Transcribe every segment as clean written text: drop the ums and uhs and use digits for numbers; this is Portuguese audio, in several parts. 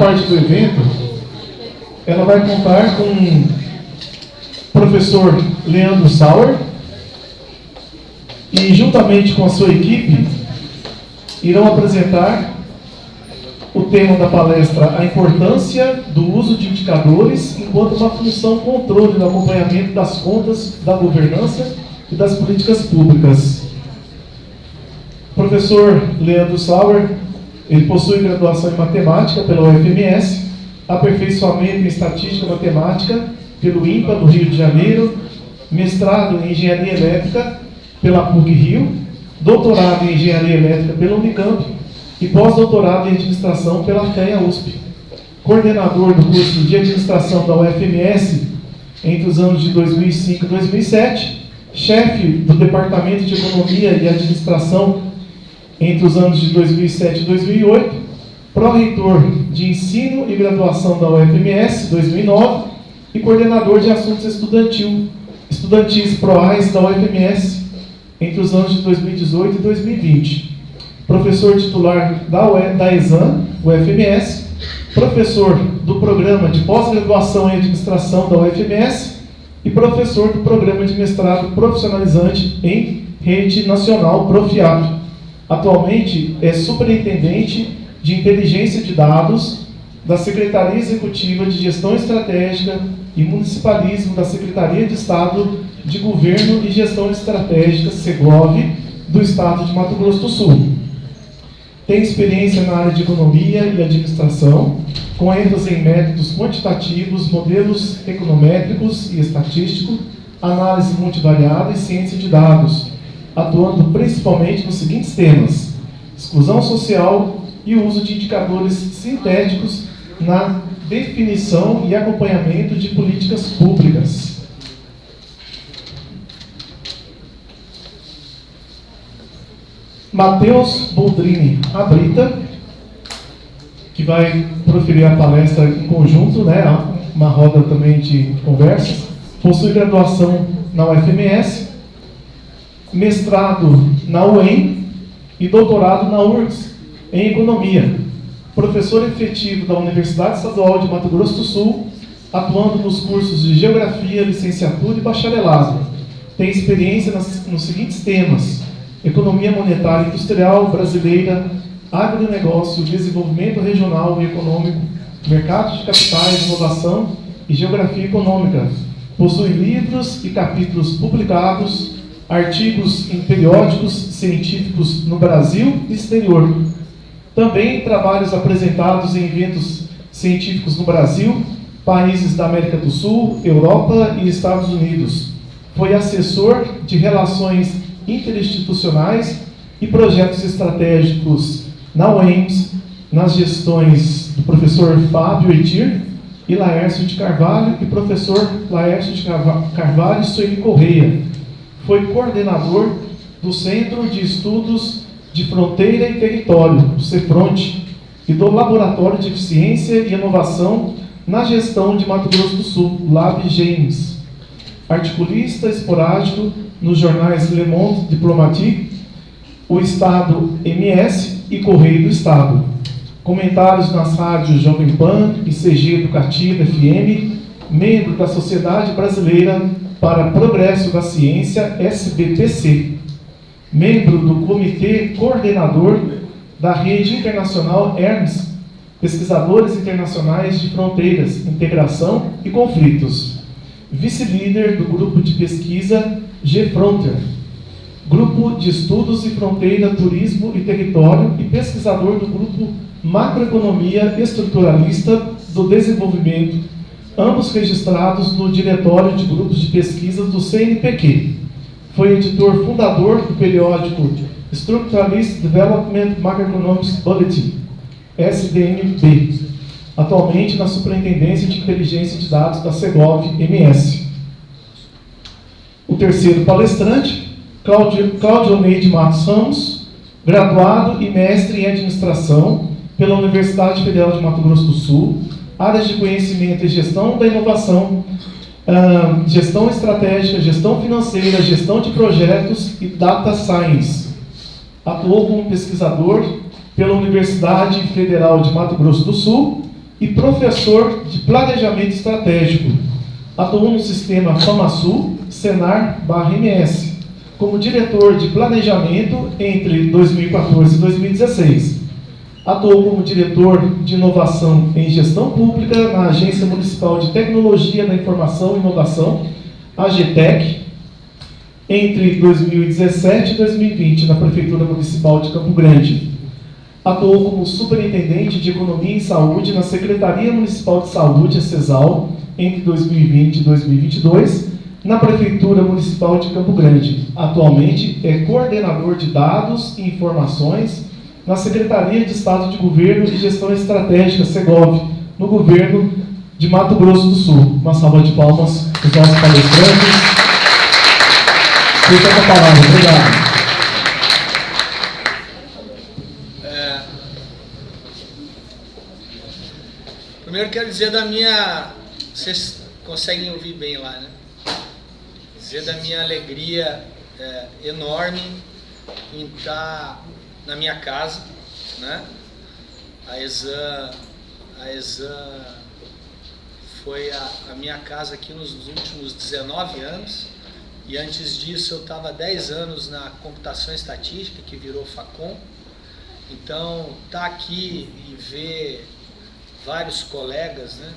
Parte do evento, ela vai contar com o professor Leandro Sauer e, juntamente com a sua equipe, irão apresentar o tema da palestra: a importância do uso de indicadores enquanto uma função controle no acompanhamento das contas, da governança e das políticas públicas. O professor Leandro Sauer, ele possui graduação em matemática pela UFMS, aperfeiçoamento em estatística e matemática pelo INPA do Rio de Janeiro, mestrado em engenharia elétrica pela PUC-Rio, doutorado em engenharia elétrica pela Unicamp e pós-doutorado em administração pela FEA-USP. Coordenador do curso de administração da UFMS entre os anos de 2005 e 2007, chefe do departamento de economia e administração entre os anos de 2007 e 2008, pró-reitor de ensino e graduação da UFMS 2009 e coordenador de assuntos estudantis PROAIS da UFMS entre os anos de 2018 e 2020. Professor titular da ESAM, UFMS, professor do programa de pós-graduação em administração da UFMS e professor do programa de mestrado profissionalizante em rede nacional Profiap. Atualmente é superintendente de inteligência de dados da Secretaria Executiva de Gestão Estratégica e Municipalismo da Secretaria de Estado de Governo e Gestão Estratégica, SEGOV, do Estado de Mato Grosso do Sul. Tem experiência na área de economia e administração, com ênfase em métodos quantitativos, modelos econométricos e estatísticos, análise multivariada e ciência de dados, atuando principalmente nos seguintes temas: exclusão social e uso de indicadores sintéticos na definição e acompanhamento de políticas públicas. Matheus Boldrini Abrita, que vai proferir a palestra em conjunto, uma roda também de conversas, possui graduação na UFMS, mestrado na UEM e doutorado na URGS em Economia. Professor efetivo da Universidade Estadual de Mato Grosso do Sul, atuando nos cursos de Geografia, Licenciatura e Bacharelado. Tem experiência nos seguintes temas: Economia Monetária e Industrial Brasileira, Agronegócio, Desenvolvimento Regional e Econômico, Mercado de Capitais, Inovação e Geografia Econômica. Possui livros e capítulos publicados, artigos em periódicos científicos no Brasil e exterior. Também trabalhos apresentados em eventos científicos no Brasil, países da América do Sul, Europa e Estados Unidos. Foi assessor de relações interinstitucionais e projetos estratégicos na UEMS, nas gestões do professor Fábio Eitir e Laércio de Carvalho e professor Laércio de Carvalho e Sueli Correia. Foi coordenador do Centro de Estudos de Fronteira e Território, o CEFRONTE, e do Laboratório de Eficiência e Inovação na Gestão de Mato Grosso do Sul, LabGEMS. Articulista esporádico nos jornais Le Monde Diplomatique, O Estado MS e Correio do Estado. Comentários nas rádios Jovem Pan e CG Educativa FM, membro da Sociedade Brasileira para Progresso da Ciência, SBPC. Membro do Comitê Coordenador da Rede Internacional ERMS, Pesquisadores Internacionais de Fronteiras, Integração e Conflitos. Vice-líder do Grupo de Pesquisa G-Frontier, Grupo de Estudos e Fronteira, Turismo e Território e pesquisador do Grupo Macroeconomia Estruturalista do Desenvolvimento, ambos registrados no Diretório de Grupos de Pesquisa do CNPq. Foi editor fundador do periódico Structuralist Development Macroeconomics Bulletin, SDMB, atualmente na Superintendência de Inteligência de Dados da SEGOV-MS. O terceiro palestrante, Cláudio Neide Matos Ramos, graduado e mestre em Administração pela Universidade Federal de Mato Grosso do Sul, áreas de conhecimento e gestão da inovação, gestão estratégica, gestão financeira, gestão de projetos e data science. Atuou como pesquisador pela Universidade Federal de Mato Grosso do Sul, e professor de Planejamento Estratégico. Atuou no sistema FamaSul, Senar/MS, como diretor de Planejamento entre 2014 e 2016. Atuou como diretor de Inovação em Gestão Pública na Agência Municipal de Tecnologia da Informação e Inovação, AGTEC, entre 2017 e 2020, na Prefeitura Municipal de Campo Grande. Atuou como superintendente de Economia e Saúde na Secretaria Municipal de Saúde, a CESAL, entre 2020 e 2022, na Prefeitura Municipal de Campo Grande. Atualmente é coordenador de dados e informações na Secretaria de Estado de Governo e Gestão Estratégica, SEGOV, no governo de Mato Grosso do Sul. Uma salva de palmas para os nossos palestrantes. Fica com a palavra. Obrigado. Primeiro quero dizer da minha... Vocês conseguem ouvir bem lá, né? Dizer da minha alegria enorme em estar na minha casa, né? A Exam foi a minha casa aqui nos últimos 19 anos, e antes disso eu estava 10 anos na computação estatística, que virou Facom. Então, estar aqui e ver vários colegas, né?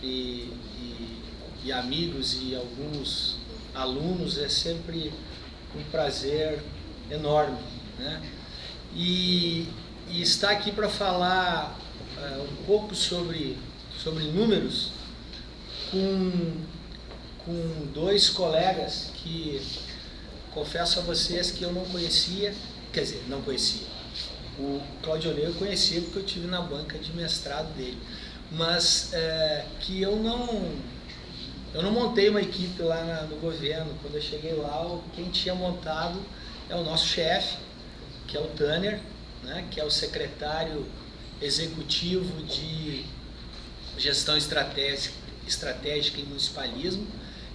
E amigos e alguns alunos é sempre um prazer enorme, né? E estar aqui para falar um pouco sobre números com dois colegas que confesso a vocês que eu não conhecia, quer dizer, não conhecia. O Claudionei eu conhecia porque eu tive na banca de mestrado dele, mas que eu não montei uma equipe lá no governo. Quando eu cheguei lá, quem tinha montado é o nosso chefe, que é o Tanner, né, que é o secretário executivo de gestão estratégica e municipalismo,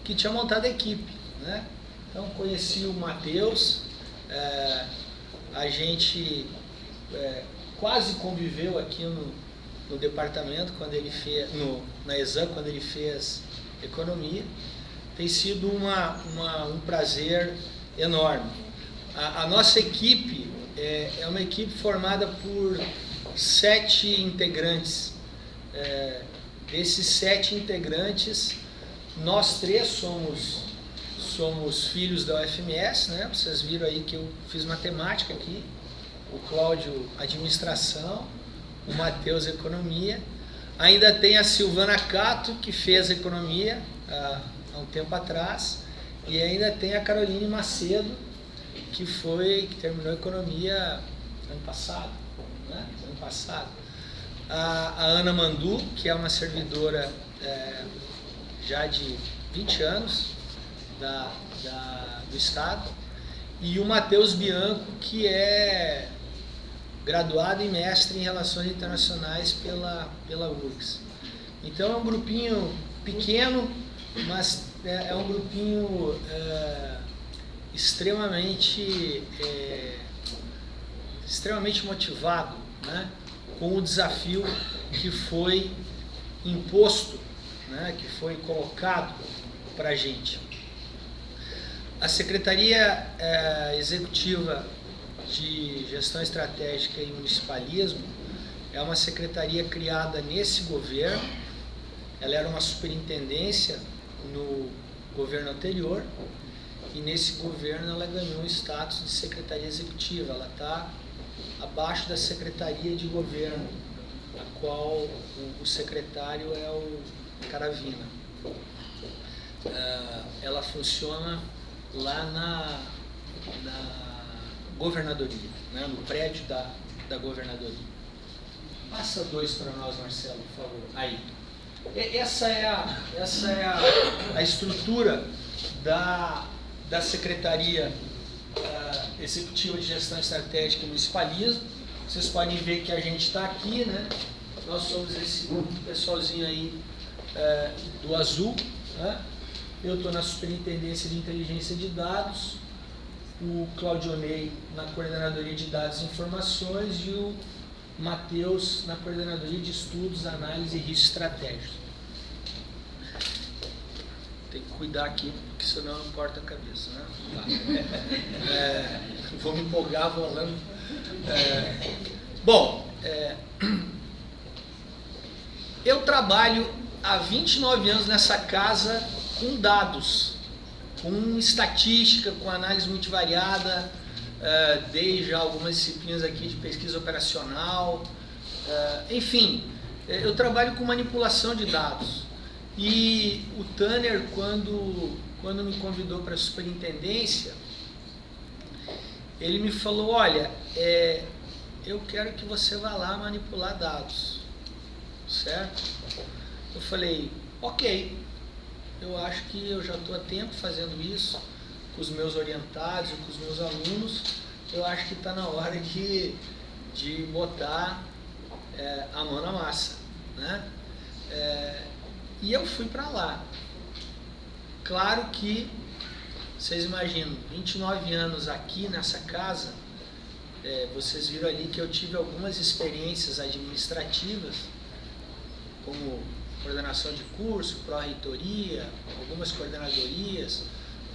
que tinha montado a equipe, né? Então conheci o Matheus, a gente quase conviveu aqui no departamento quando ele fez, na Exam, quando ele fez economia. Tem sido um prazer enorme. A nossa equipe é uma equipe formada por 7 integrantes. Desses 7 integrantes, nós 3 somos filhos da UFMS, né? Vocês viram aí que eu fiz matemática aqui, o Cláudio administração, o Matheus economia. Ainda tem a Silvana Cato, que fez economia há um tempo atrás, e ainda tem a Caroline Macedo, que terminou economia ano passado, né? Ano passado. A Ana Mandu, que é uma servidora já de 20 anos do Estado, e o Matheus Bianco, que é graduado e mestre em Relações Internacionais pela URGS. Então é um grupinho pequeno, mas é um grupinho extremamente motivado, né, com o desafio que foi imposto, né, que foi colocado para a gente. A Secretaria Executiva de Gestão Estratégica e Municipalismo é uma secretaria criada nesse governo. Ela era uma superintendência no governo anterior, e nesse governo ela ganhou o status de secretaria executiva. Ela está abaixo da secretaria de governo, a qual o secretário é o Caravina. Ela funciona lá na governadoria, né, no prédio da governadoria. Passa 2 para nós, Marcelo, por favor. Aí. Essa é a estrutura da Secretaria Executiva de Gestão Estratégica e Municipalismo. Vocês podem ver que a gente está aqui, né? Nós somos esse pessoalzinho aí do azul, né? Eu estou na Superintendência de Inteligência de Dados, o Claudionei na Coordenadoria de Dados e Informações, e o Matheus na coordenadoria de estudos, análise e risco estratégico. Tem que cuidar aqui, porque senão eu corto a cabeça, né? Tá. Vou me empolgar falando. Eu trabalho há 29 anos nessa casa com dados, com estatística, com análise multivariada, dei já algumas disciplinas aqui de pesquisa operacional, enfim, eu trabalho com manipulação de dados. E o Tanner, quando me convidou para a superintendência, ele me falou, olha, eu quero que você vá lá manipular dados, certo? Eu falei, ok, eu acho que eu já estou há tempo fazendo isso com os meus orientados e com os meus alunos, eu acho que está na hora de botar a mão na massa, né? E eu fui para lá. Claro que, vocês imaginam, 29 anos aqui nessa casa, vocês viram ali que eu tive algumas experiências administrativas, como coordenação de curso, pró-reitoria, algumas coordenadorias,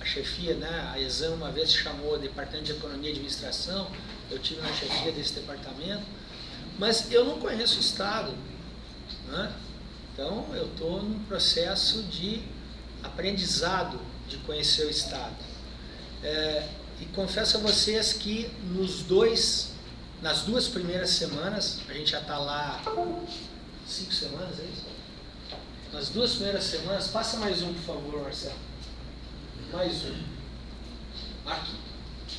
a chefia, né, a ESAM uma vez chamou Departamento de Economia e Administração, eu tive na chefia desse departamento, mas eu não conheço o Estado, né? Então eu estou num processo de aprendizado de conhecer o Estado. E confesso a vocês que nas 2 primeiras semanas, a gente já está lá 5 semanas, é isso? Nas 2 primeiras semanas, passa mais um, por favor, Marcelo. Mais um. Aqui.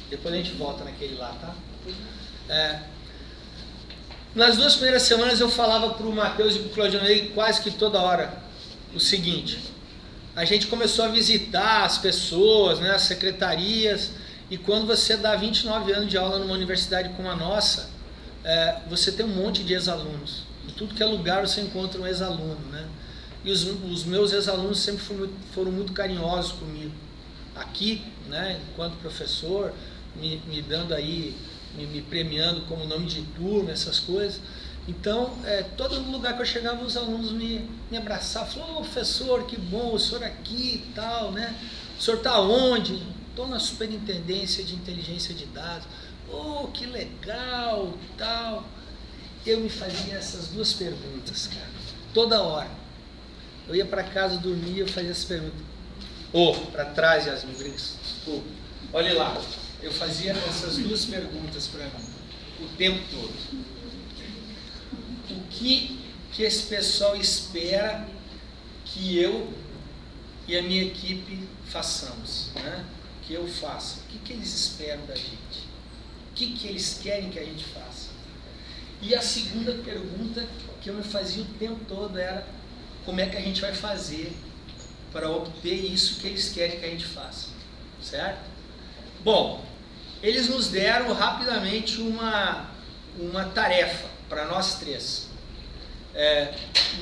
Depois a gente volta naquele lá, tá? Nas 2 primeiras semanas eu falava para o Matheus e para o Claudionei quase que toda hora o seguinte: a gente começou a visitar as pessoas, né, as secretarias, e quando você dá 29 anos de aula numa universidade como a nossa, você tem um monte de ex-alunos. Em tudo que é lugar você encontra um ex-aluno, né? E os meus ex-alunos sempre foram muito carinhosos comigo. Aqui, né, enquanto professor, me dando aí, me premiando como nome de turma, essas coisas. Então, todo lugar que eu chegava, os alunos me abraçavam, falavam, professor, que bom, o senhor aqui e tal, né? O senhor está onde? Estou na Superintendência de Inteligência de Dados. Oh, que legal, tal. Eu me fazia essas 2 perguntas, cara, toda hora. Eu ia para casa dormir, eu fazia essas perguntas. Para trás, Yasmin, desculpa. Olha lá, eu fazia essas 2 perguntas para mim, o tempo todo. O que esse pessoal espera que eu e a minha equipe façamos, né? Que eu faça? O que eles esperam da gente? O que eles querem que a gente faça? E a segunda pergunta que eu me fazia o tempo todo era: como é que a gente vai fazer para obter isso que eles querem que a gente faça? Certo? Bom, eles nos deram rapidamente uma tarefa para nós 3.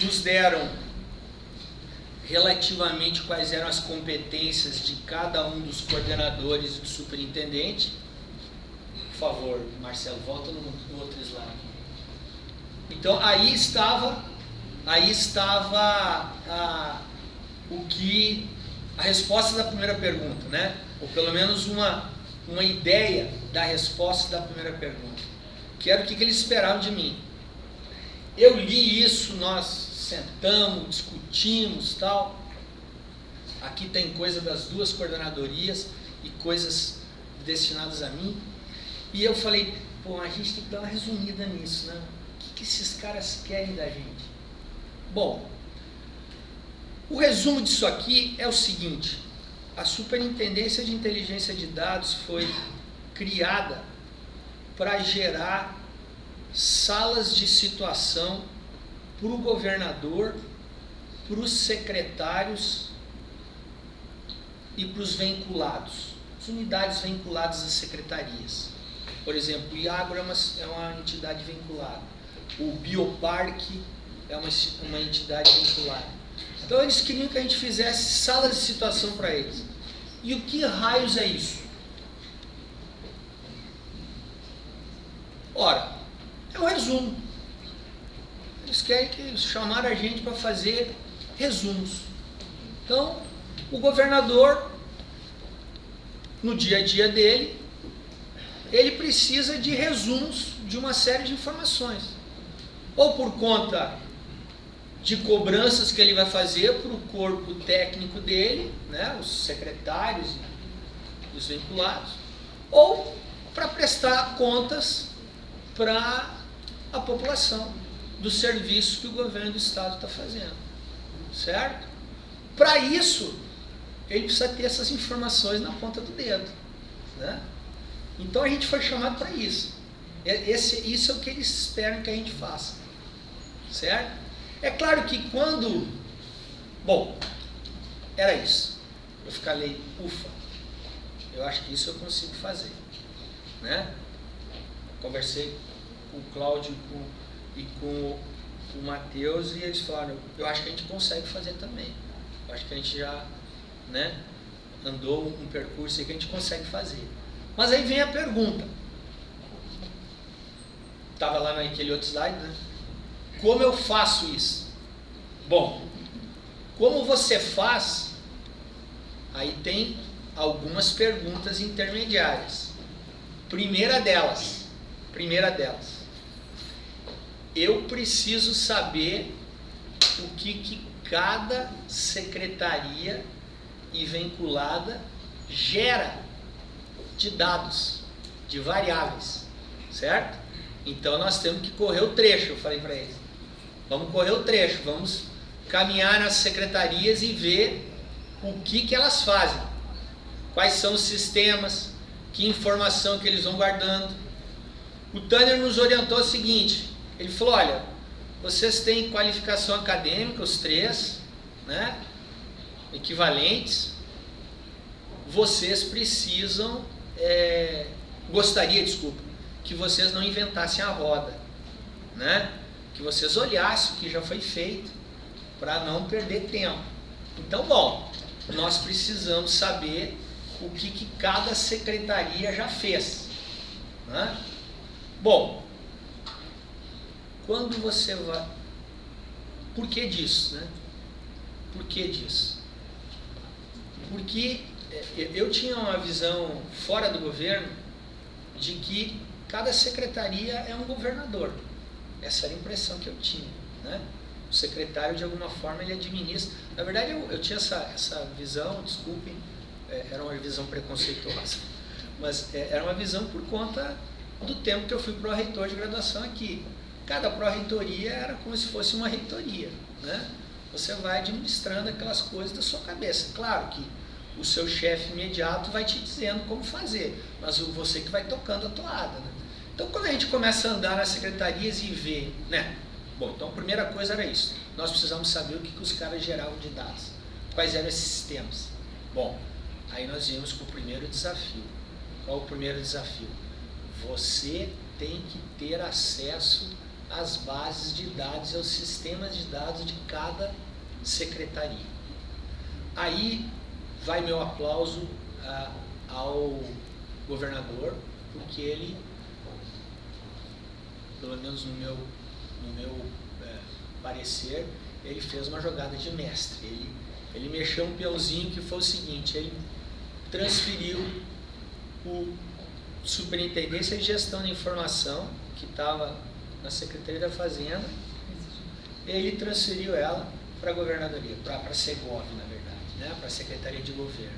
Nos deram relativamente quais eram as competências de cada um dos coordenadores e do superintendente. Por favor, Marcelo, volta no outro slide. Então, aí estava a resposta da primeira pergunta, né? Ou pelo menos uma ideia da resposta da primeira pergunta, que era o que eles esperavam de mim. Eu li isso, nós sentamos, discutimos, tal. Aqui tem coisa das 2 coordenadorias e coisas destinadas a mim. E eu falei, a gente tem que dar uma resumida nisso, né? O que esses caras querem da gente? Bom, o resumo disso aqui é o seguinte: a Superintendência de Inteligência de Dados foi criada para gerar salas de situação para o governador, para os secretários e para os vinculados, as unidades vinculadas às secretarias. Por exemplo, o IAGRO é uma entidade vinculada, o Bioparque é uma entidade vinculada. Então eles queriam que a gente fizesse salas de situação para eles. E o que raios é isso? Ora, é um resumo. querem que chamar a gente para fazer resumos. Então, o governador, no dia a dia dele, ele precisa de resumos de uma série de informações. Ou por conta de cobranças que ele vai fazer para o corpo técnico dele, né, os secretários e os vinculados, ou para prestar contas para a população do serviço que o governo do estado está fazendo, certo? Para isso, ele precisa ter essas informações na ponta do dedo, né? Então a gente foi chamado para isso. Isso é o que eles esperam que a gente faça, certo? É claro que quando... Bom, era isso. Eu falei, ufa, eu acho que isso eu consigo fazer, né? Conversei com o Cláudio e com o Matheus e eles falaram, eu acho que a gente consegue fazer também. Eu acho que a gente já, né, andou um percurso aí que a gente consegue fazer. Mas aí vem a pergunta. Estava lá naquele outro slide, né? Como eu faço isso? Bom, como você faz, aí tem algumas perguntas intermediárias. Primeira delas, eu preciso saber o que cada secretaria e vinculada gera de dados, de variáveis, certo? Então nós temos que correr o trecho, eu falei para eles. Vamos correr o trecho, vamos caminhar nas secretarias e ver o que elas fazem. Quais são os sistemas, que informação que eles vão guardando. O Tanner nos orientou o seguinte, ele falou, olha, vocês têm qualificação acadêmica, os três, né, equivalentes, vocês precisam, que vocês não inventassem a roda, né, que vocês olhassem o que já foi feito, para não perder tempo. Então, bom, nós precisamos saber o que cada secretaria já fez, né? Bom, quando você vai... Por que disso, né? Por que disso? Porque eu tinha uma visão fora do governo de que cada secretaria é um governador. Essa era a impressão que eu tinha, né? O secretário, de alguma forma, ele administra. Na verdade, eu tinha essa visão, desculpem, era uma visão preconceituosa, mas era uma visão por conta do tempo que eu fui pró-reitor de graduação aqui. Cada pró-reitoria era como se fosse uma reitoria, né? Você vai administrando aquelas coisas da sua cabeça. Claro que o seu chefe imediato vai te dizendo como fazer, mas você que vai tocando a toada, né? Então, quando a gente começa a andar nas secretarias e ver, né? Bom, então a primeira coisa era isso. Nós precisamos saber o que os caras geravam de dados. Quais eram esses sistemas? Bom, aí nós viemos com o primeiro desafio. Qual o primeiro desafio? Você tem que ter acesso às bases de dados, aos sistemas de dados de cada secretaria. Aí vai meu aplauso ao governador, porque ele, pelo menos no meu parecer, ele fez uma jogada de mestre. Ele mexeu um peãozinho que foi o seguinte, ele transferiu o Superintendência de Gestão de Informação, que estava na Secretaria da Fazenda, ele transferiu ela para a governadoria, para a Segov, na verdade, né? Para a Secretaria de Governo.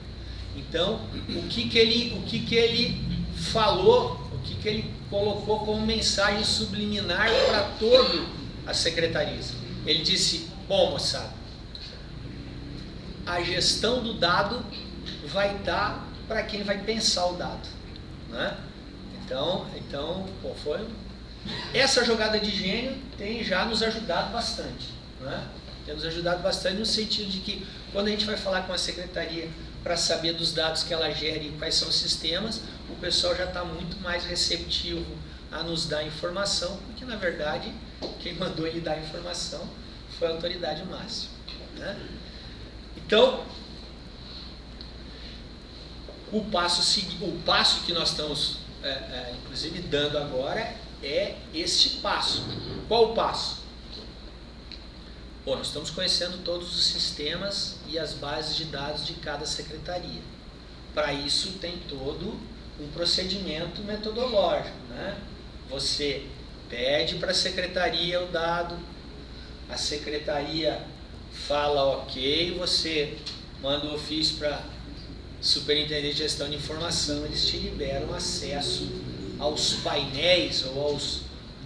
Então, o que ele falou, o que ele colocou como mensagem subliminar para todas as secretarias? Ele disse, bom, moçada, a gestão do dado vai dar para quem vai pensar o dado, né? Então foi... Essa jogada de gênio tem já nos ajudado bastante, né? Tem nos ajudado bastante no sentido de que quando a gente vai falar com a secretaria para saber dos dados que ela gera e quais são os sistemas, o pessoal já está muito mais receptivo a nos dar informação, porque na verdade quem mandou ele dar informação foi a autoridade máxima, né? Então, o passo que nós estamos inclusive dando agora é este passo. Qual o passo? Bom, nós estamos conhecendo todos os sistemas e as bases de dados de cada secretaria. Para isso tem todo um procedimento metodológico, né? Você pede para a secretaria o dado, a secretaria fala ok, você manda o ofício para superintendente de gestão de informação, eles te liberam acesso aos painéis ou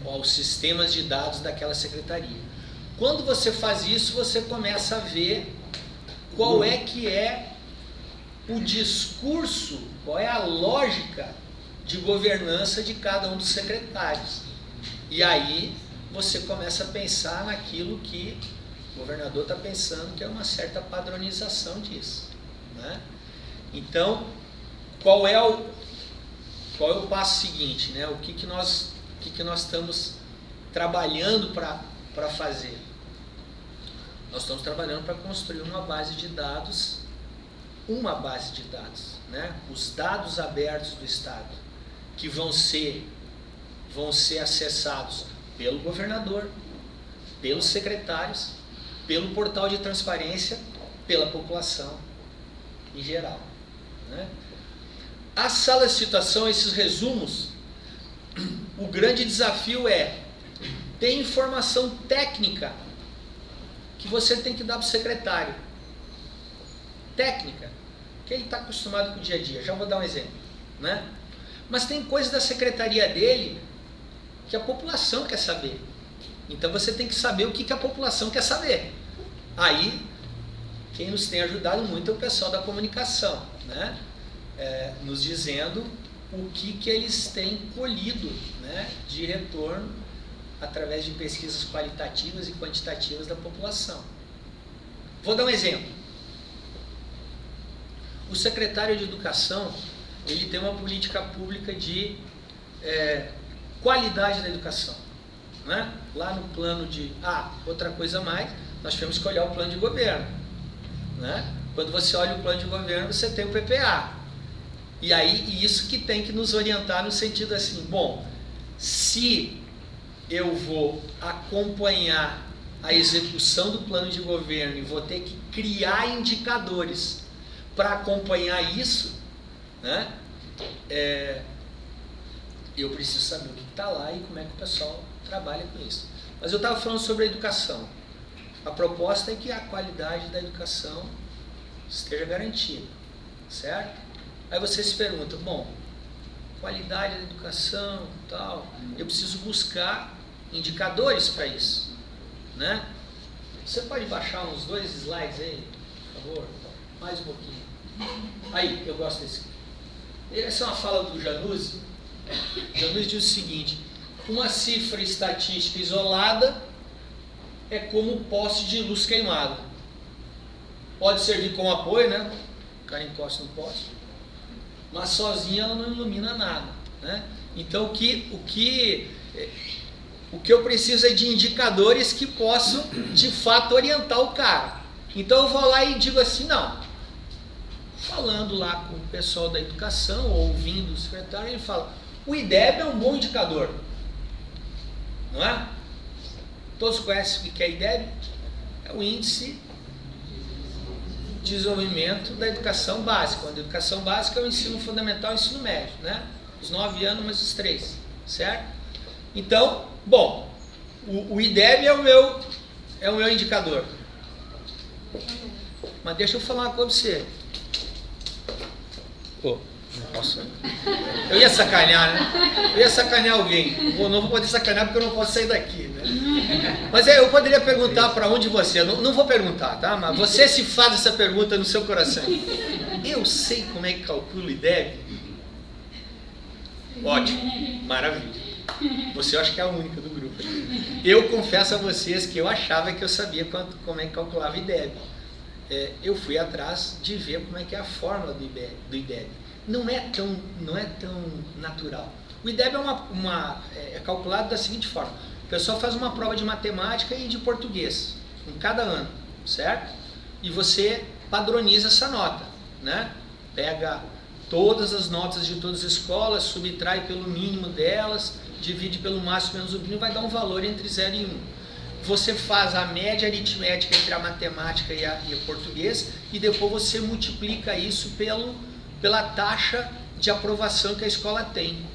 aos sistemas de dados daquela secretaria. Quando você faz isso, você começa a ver qual é que é o discurso, qual é a lógica de governança de cada um dos secretários. E aí você começa a pensar naquilo que o governador está pensando, que é uma certa padronização disso, né? Então, qual é o passo seguinte, né? O que nós estamos trabalhando para fazer? Nós estamos trabalhando para construir uma base de dados, né? Os dados abertos do Estado, que vão ser acessados pelo governador, pelos secretários, pelo portal de transparência, pela população em geral, né? As salas de citação, esses resumos, o grande desafio é ter informação técnica que você tem que dar para o secretário. Técnica, que ele está acostumado com o dia a dia. Já vou dar um exemplo, né? Mas tem coisas da secretaria dele que a população quer saber. Então você tem que saber o que a população quer saber. Aí, quem nos tem ajudado muito é o pessoal da comunicação, né? Nos dizendo o que eles têm colhido, né, de retorno através de pesquisas qualitativas e quantitativas da população. Vou dar um exemplo. O secretário de Educação, ele tem uma política pública de qualidade da educação, né? Lá no plano de... outra coisa a mais, nós tivemos que olhar o plano de governo, né? Quando você olha o plano de governo, você tem o PPA. E aí, isso que tem que nos orientar no sentido assim, bom, se eu vou acompanhar a execução do plano de governo e vou ter que criar indicadores para acompanhar isso, né? Eu preciso saber o que está lá e como é que o pessoal trabalha com isso. Mas eu estava falando sobre a educação. A proposta é que a qualidade da educação esteja garantida, certo? Aí você se pergunta, bom, qualidade da educação, tal, eu preciso buscar indicadores para isso, né? Você pode baixar uns 2 slides aí, por favor? Mais um pouquinho. Aí, eu gosto desse. Essa é uma fala do Januzzi. Januzzi diz o seguinte: uma cifra estatística isolada é como um poste de luz queimado. Pode servir como apoio, né? O cara encosta no poste. Mas sozinha ela não ilumina nada, né? Então o que eu preciso é de indicadores que possam de fato orientar o cara. Então eu vou lá e digo assim, não, falando lá com o pessoal da educação, ouvindo o secretário, ele fala, o IDEB é um bom indicador, não é? Todos conhecem o que é IDEB? É o índice de desenvolvimento da educação básica. A educação básica é o ensino fundamental e o ensino médio, né? Os 9 anos mais os 3, certo? Então, bom, o IDEB é o meu indicador. Mas deixa eu falar uma coisa pra você. Nossa, eu ia sacanear, né? Eu ia sacanear alguém. Não vou poder sacanear porque eu não posso sair daqui, né? Mas eu poderia perguntar para onde você... Não vou perguntar, tá? Mas você se faz essa pergunta no seu coração. Eu sei como é que calcula o IDEB? Ótimo, maravilha. Você eu acho que é a única do grupo. Eu confesso a vocês que eu achava que eu sabia como é que calculava o IDEB. Eu fui atrás de ver como é que é a fórmula do IDEB. Não é tão natural. O IDEB é calculado da seguinte forma. O pessoal faz uma prova de matemática e de português, em cada ano, certo? E você padroniza essa nota, né? Pega todas as notas de todas as escolas, subtrai pelo mínimo delas, divide pelo máximo menos o mínimo, vai dar um valor entre 0 e 1. você faz a média aritmética entre a matemática e o português, e depois você multiplica isso pela taxa de aprovação que a escola tem,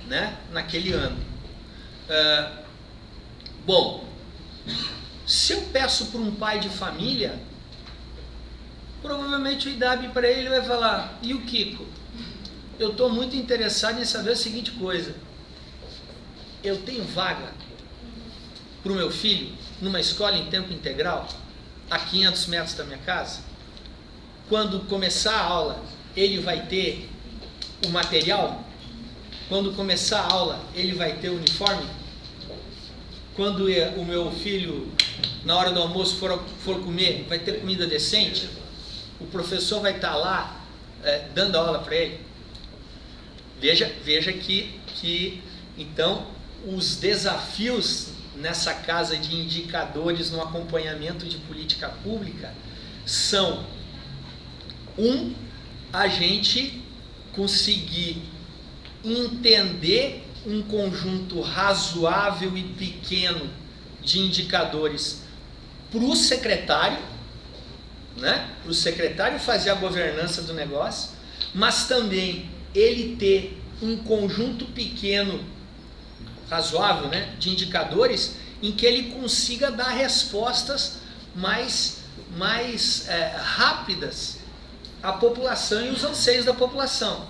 né, naquele ano. Bom, se eu peço para um pai de família, provavelmente o IDAB para ele vai falar: e o Kiko? Eu estou muito interessado em saber a seguinte coisa: eu tenho vaga para o meu filho numa escola em tempo integral a 500 metros da minha casa? Quando começar a aula, ele vai ter o material? Quando começar a aula, ele vai ter o uniforme? Quando o meu filho, na hora do almoço, for comer, vai ter comida decente? O professor vai estar lá dando aula para ele? Veja que então os desafios nessa casa de indicadores no acompanhamento de política pública são: a gente conseguir entender um conjunto razoável e pequeno de indicadores para o secretário, né? Para o secretário fazer a governança do negócio, mas também ele ter um conjunto pequeno, razoável, né, de indicadores em que ele consiga dar respostas mais rápidas à população e os anseios da população.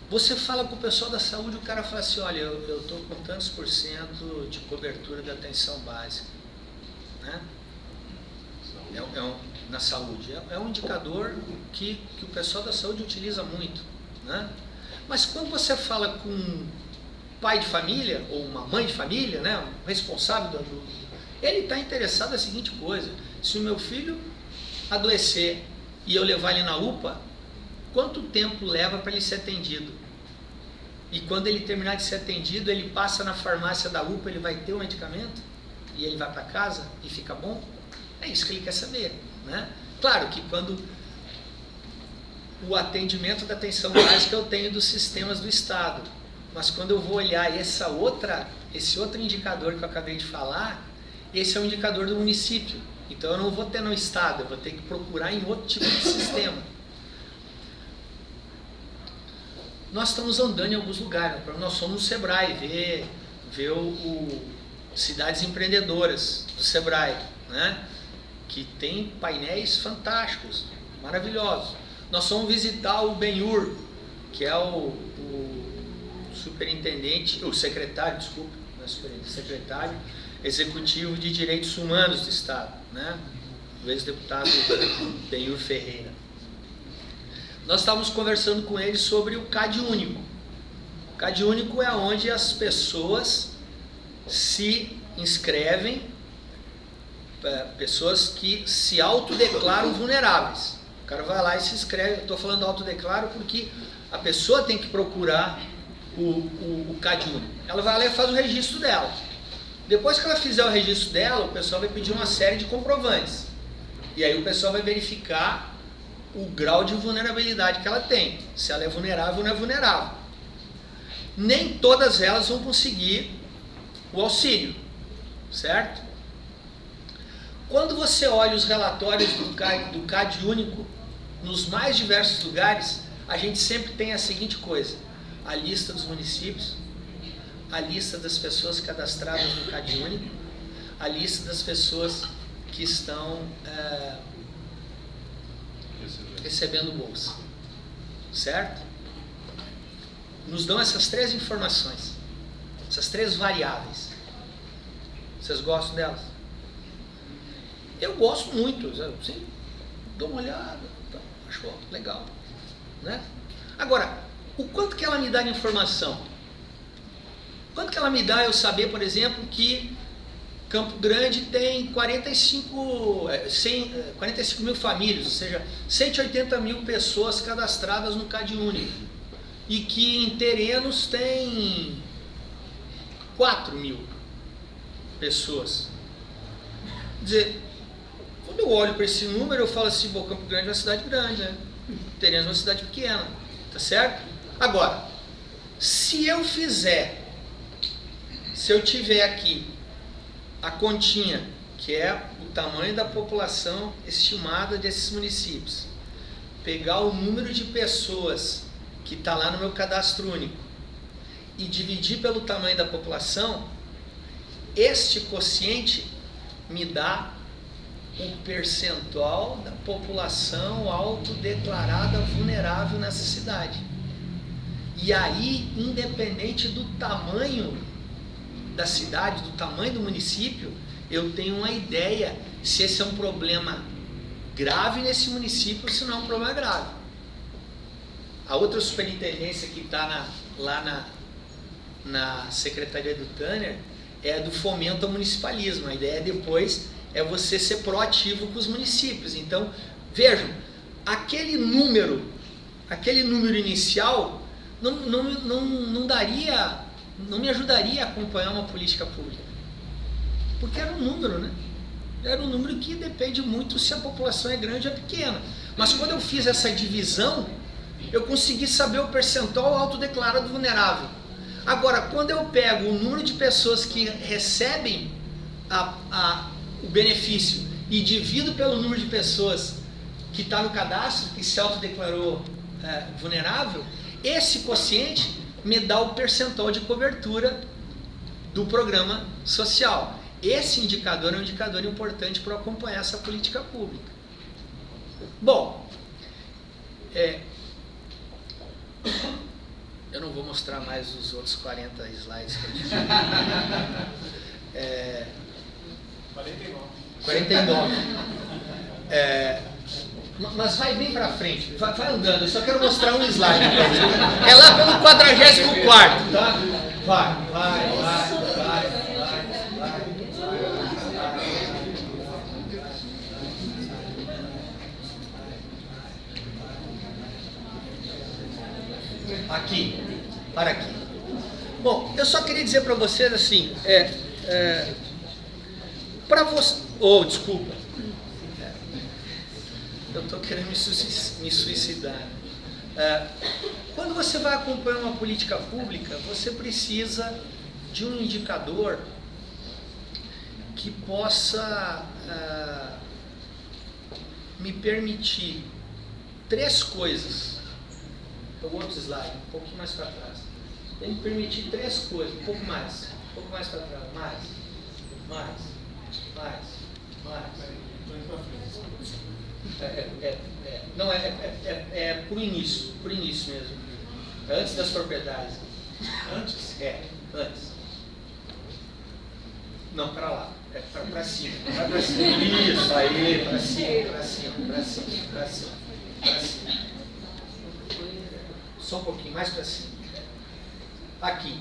Você fala com o pessoal da saúde, o cara fala assim: olha, eu estou com tantos % de cobertura da atenção básica, né? Na saúde. É um indicador que o pessoal da saúde utiliza muito, né? Mas quando você fala com um pai de família, ou uma mãe de família, né, um responsável ele está interessado na seguinte coisa: se o meu filho adoecer e eu levar ele na UPA, quanto tempo leva para ele ser atendido? E quando ele terminar de ser atendido, ele passa na farmácia da UPA, ele vai ter o medicamento? E ele vai para casa e fica bom? É isso que ele quer saber, né? Claro que quando o atendimento da atenção básica eu tenho dos sistemas do Estado, mas quando eu vou olhar esse outro indicador que eu acabei de falar, esse é um indicador do município. Então eu não vou ter no Estado, eu vou ter que procurar em outro tipo de sistema. Nós estamos andando em alguns lugares, nós fomos no Sebrae ver o Cidades Empreendedoras do Sebrae, né? Que tem painéis fantásticos, maravilhosos. Nós fomos visitar o Benhur, que é o superintendente, o secretário, desculpa, não é superintendente, secretário executivo de Direitos Humanos do Estado, né? O ex-deputado Benhur Ferreira. Nós estávamos conversando com ele sobre o CAD único. O CAD único é onde as pessoas se inscrevem, pessoas que se autodeclaram vulneráveis. O cara vai lá e se inscreve. Estou falando autodeclaro porque a pessoa tem que procurar o CAD único. Ela vai lá e faz o registro dela. Depois que ela fizer o registro dela, o pessoal vai pedir uma série de comprovantes. E aí o pessoal vai verificar o grau de vulnerabilidade que ela tem. Se ela é vulnerável ou não é vulnerável. Nem todas elas vão conseguir o auxílio, certo? Quando você olha os relatórios do CAD único, nos mais diversos lugares, a gente sempre tem a seguinte coisa: a lista dos municípios, a lista das pessoas cadastradas no CAD único, a lista das pessoas que estão recebendo bolsa, certo? Nos dão essas 3 informações, essas 3 variáveis. Vocês gostam delas? Eu gosto muito, sim, dou uma olhada, acho legal, né? Agora, o quanto que ela me dá de informação? Quanto que ela me dá eu saber, por exemplo, que Campo Grande tem 45 mil famílias, ou seja, 180 mil pessoas cadastradas no CAD único, e que em Terenos tem 4 mil pessoas. Quer dizer, quando eu olho para esse número, eu falo assim: bom, Campo Grande é uma cidade grande, né? Terenos é uma cidade pequena, tá certo? Agora, se eu fizer Se eu tiver aqui a continha, que é o tamanho da população estimada desses municípios, pegar o número de pessoas que está lá no meu cadastro único e dividir pelo tamanho da população, este quociente me dá o percentual da população autodeclarada vulnerável nessa cidade. E aí, independente do tamanho da cidade, do tamanho do município, eu tenho uma ideia se esse é um problema grave nesse município ou se não é um problema grave. A outra superintendência que está lá na Secretaria do Tanner é a do fomento ao municipalismo. A ideia depois é você ser proativo com os municípios. Então, vejam, aquele número inicial não me ajudaria a acompanhar uma política pública. Porque era um número, né? Era um número que depende muito se a população é grande ou é pequena. Mas quando eu fiz essa divisão, eu consegui saber o percentual autodeclarado vulnerável. Agora, quando eu pego o número de pessoas que recebem o benefício e divido pelo número de pessoas que está no cadastro, que se autodeclarou vulnerável, esse quociente me dá o percentual de cobertura do programa social. Esse indicador é um indicador importante para acompanhar essa política pública. Bom, eu não vou mostrar mais os outros 40 slides que eu disse. 49. Mas vai bem para frente, vai andando, eu só quero mostrar um slide para você. É lá pelo 44º, tá? Vai. Aqui, para aqui. Bom, eu só queria dizer para vocês assim, para você, desculpa, eu estou querendo me suicidar. Quando você vai acompanhar uma política pública, você precisa de um indicador que possa me permitir 3 coisas. O outro slide, um pouquinho mais para trás. Tem que permitir 3 coisas, um pouco mais para trás, mais. Não, é por início mesmo. Antes das propriedades. Antes? Antes. Não, para lá. É para cima. Vai para cima. Isso, aí, para cima. Só um pouquinho mais para cima. Aqui.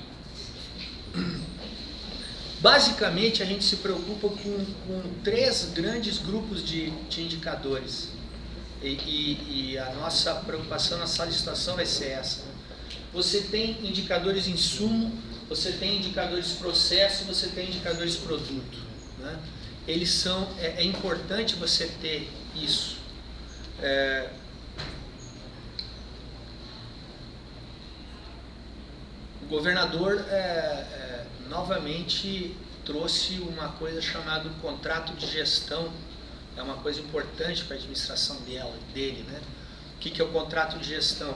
Basicamente, a gente se preocupa com 3 grandes grupos de indicadores. E a nossa preocupação na sala de situação vai ser essa. Você tem indicadores insumo, você tem indicadores processo, você tem indicadores produto. Né? Eles são... É importante você ter isso. O governador novamente trouxe uma coisa chamada contrato de gestão. É uma coisa importante para a administração dele, né? O que é o contrato de gestão?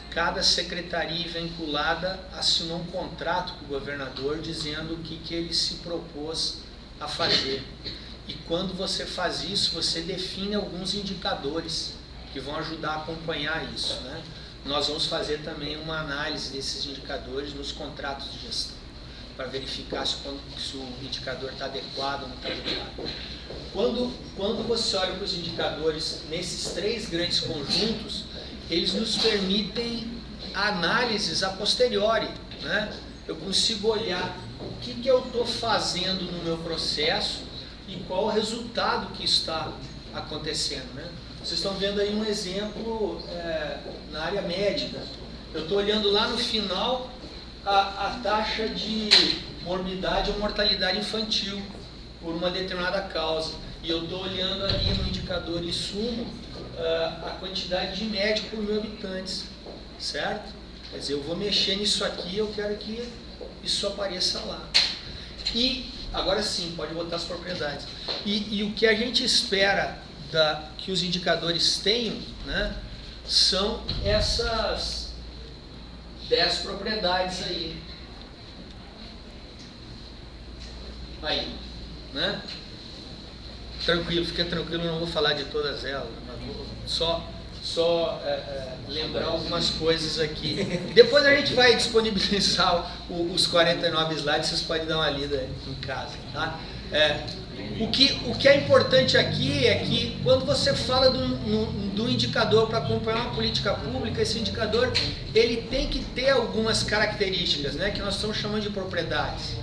Cada secretaria vinculada assinou um contrato com o governador dizendo o que ele se propôs a fazer. E quando você faz isso, você define alguns indicadores que vão ajudar a acompanhar isso, né? Nós vamos fazer também uma análise desses indicadores nos contratos de gestão, para verificar se o indicador está adequado ou não está adequado. Quando você olha para os indicadores nesses 3 grandes conjuntos, eles nos permitem análises a posteriori, né? Eu consigo olhar o que eu estou fazendo no meu processo e qual o resultado que está acontecendo, né? Vocês estão vendo aí um exemplo na área médica. Eu estou olhando lá no final a taxa de morbidade ou mortalidade infantil por uma determinada causa. E eu estou olhando ali no indicador insumo a quantidade de médico por 1.000 habitantes, certo? Quer dizer, eu vou mexer nisso aqui, eu quero que isso apareça lá. E agora sim, pode botar as propriedades. E o que a gente espera que os indicadores tenham, né, são essas 10 propriedades aí. Aí, né? Tranquilo, fica tranquilo, não vou falar de todas elas, mas vou só lembrar algumas coisas aqui. Depois a gente vai disponibilizar os 49 slides, vocês podem dar uma lida em casa, tá? O que é importante aqui é que quando você fala do indicador para acompanhar uma política pública, esse indicador ele tem que ter algumas características, né, que nós estamos chamando de propriedades.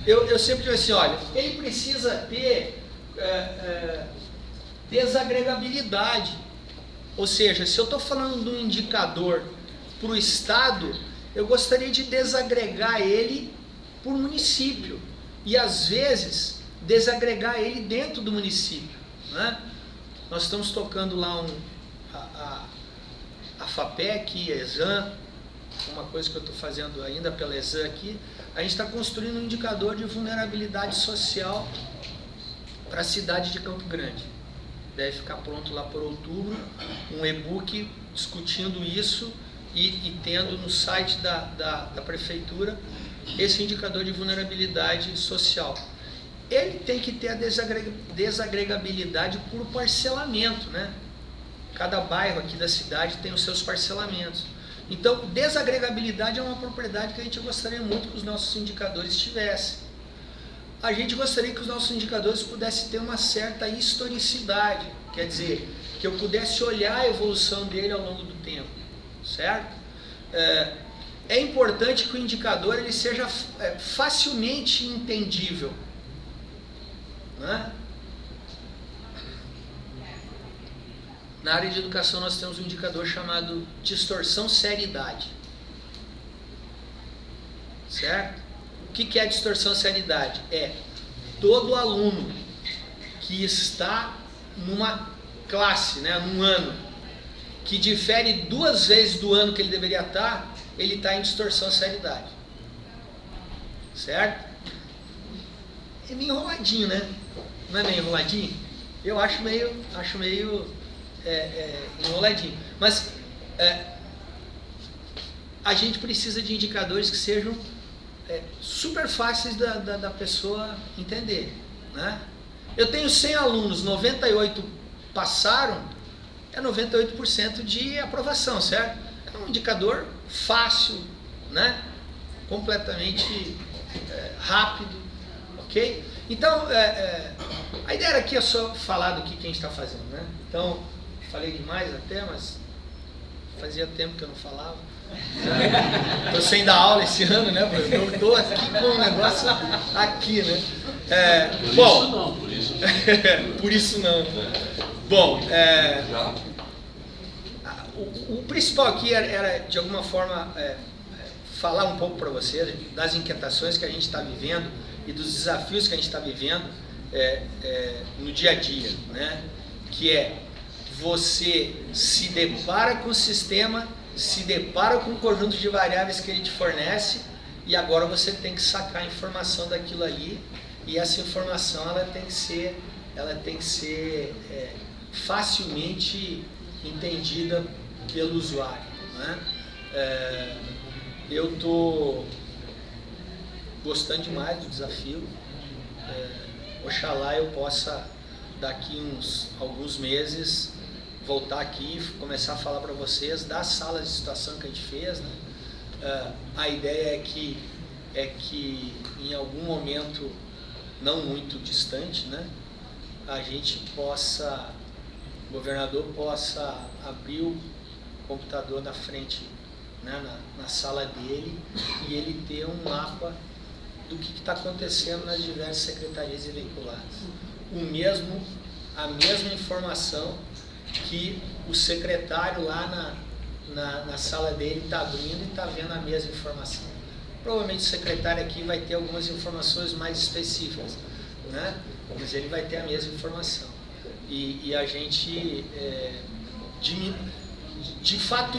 Eu sempre digo assim, olha, ele precisa ter desagregabilidade. Ou seja, se eu estou falando de um indicador para o Estado, eu gostaria de desagregar ele por município. E às vezes desagregar ele dentro do município, né? Nós estamos tocando lá a FAPEC, a ESAM, uma coisa que eu estou fazendo ainda pela ESAM aqui, a gente está construindo um indicador de vulnerabilidade social para a cidade de Campo Grande. Deve ficar pronto lá por outubro, um e-book discutindo isso e tendo no site da prefeitura esse indicador de vulnerabilidade social. Ele tem que ter a desagregabilidade por parcelamento, né? Cada bairro aqui da cidade tem os seus parcelamentos. Então, desagregabilidade é uma propriedade que a gente gostaria muito que os nossos indicadores tivessem. A gente gostaria que os nossos indicadores pudessem ter uma certa historicidade, quer dizer, que eu pudesse olhar a evolução dele ao longo do tempo, certo? É importante que o indicador ele seja facilmente entendível, né? Na área de educação nós temos um indicador chamado distorção seriedade, certo? O que é distorção seriedade? É todo aluno que está numa classe, né, num ano, que difere 2 vezes do ano que ele deveria estar, ele está em distorção seriedade, certo? É meio enroladinho, né? Não é meio enroladinho? Eu acho meio enroladinho. Mas a gente precisa de indicadores que sejam super fáceis da pessoa entender, né? Eu tenho 100 alunos, 98 passaram, é 98% de aprovação, certo? É um indicador fácil, né? Completamente rápido, ok? Então, a ideia era aqui é só falar do que a gente está fazendo, né? Então, falei demais até, mas fazia tempo que eu não falava. Estou sem dar aula esse ano, né? Eu estou aqui com um negócio aqui, né? Por isso não. Por isso não. Bom, o principal aqui era de alguma forma, falar um pouco para vocês das inquietações que a gente está vivendo e dos desafios que a gente está vivendo no dia a dia, né? Que é você se depara com o sistema, se depara com o conjunto de variáveis que ele te fornece e agora você tem que sacar a informação daquilo ali e essa informação ela tem que ser facilmente entendida pelo usuário, né? Eu estou gostando demais do desafio. Oxalá eu possa daqui alguns meses voltar aqui e começar a falar para vocês das salas de situação que a gente fez, né? A ideia é que em algum momento não muito distante, né, a gente possa, o governador possa abrir o computador na frente, né, na sala dele e ele ter um mapa do que está acontecendo nas diversas secretarias vinculadas. A mesma informação que o secretário lá na sala dele está abrindo e está vendo a mesma informação. Provavelmente o secretário aqui vai ter algumas informações mais específicas, né? Mas ele vai ter a mesma informação. E a gente, de fato,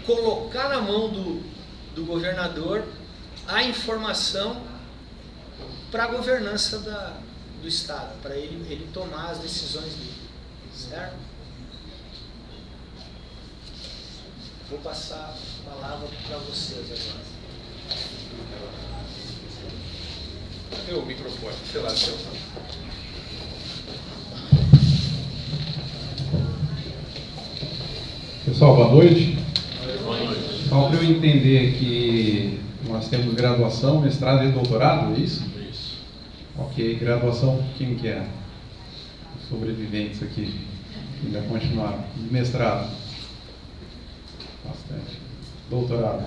colocar na mão do governador a informação para a governança do Estado, para ele tomar as decisões dele, certo? Vou passar a palavra para vocês agora. Cadê o microfone? Sei lá, seu. Pessoal, boa noite. Boa noite. Só para eu entender que nós temos graduação, mestrado e doutorado, é isso? Isso. Ok, graduação, quem que é? Os sobreviventes aqui, que ainda continuaram. E mestrado? Bastante. Doutorado?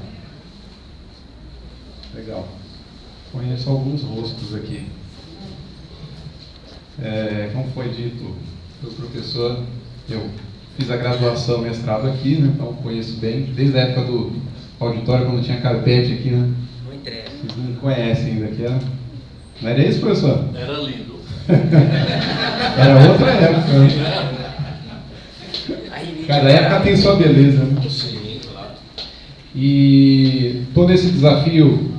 Legal. Conheço alguns rostos aqui. Como foi dito pelo professor, eu fiz a graduação, mestrado aqui, né? Então conheço bem, desde a época do auditório, quando tinha carpete aqui, né? Não entrega. Vocês não conhecem ainda aqui, né? Não era isso, professor? Era lindo. Era outra época, né? Cada época tem sua beleza, né? Sim, claro. E estou nesse desafio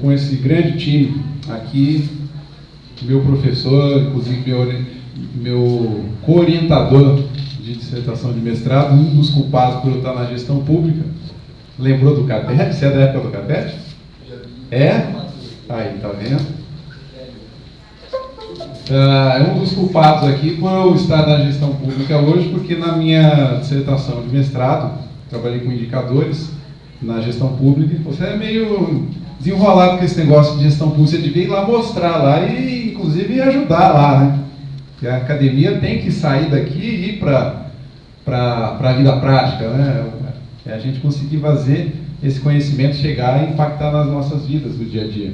com esse grande time aqui, meu professor, inclusive meu co-orientador de dissertação de mestrado, um dos culpados por eu estar na gestão pública. Lembrou do Carpete? Você é da época do Carpete? É? Aí, tá vendo? É um dos culpados aqui por eu estar na gestão pública hoje, porque na minha dissertação de mestrado, trabalhei com indicadores na gestão pública, você é meio desenrolado com esse negócio de gestão pública, você devia ir lá mostrar lá e, inclusive, ajudar lá, né? Porque a academia tem que sair daqui e ir para a vida prática, né? É a gente conseguir fazer esse conhecimento chegar e impactar nas nossas vidas do dia a dia.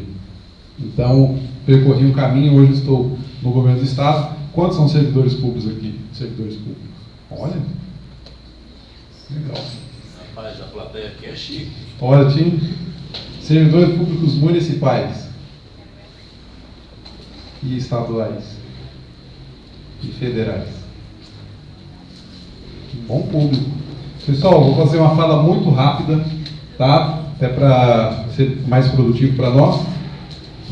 Então, percorri um caminho, hoje estou no governo do Estado. Quantos são servidores públicos aqui? Servidores públicos. Olha. Legal. Rapaz, a plateia aqui é chique. Olha, time. Servidores públicos municipais e estaduais e federais. Um bom público. Pessoal, vou fazer uma fala muito rápida, tá? Até para ser mais produtivo para nós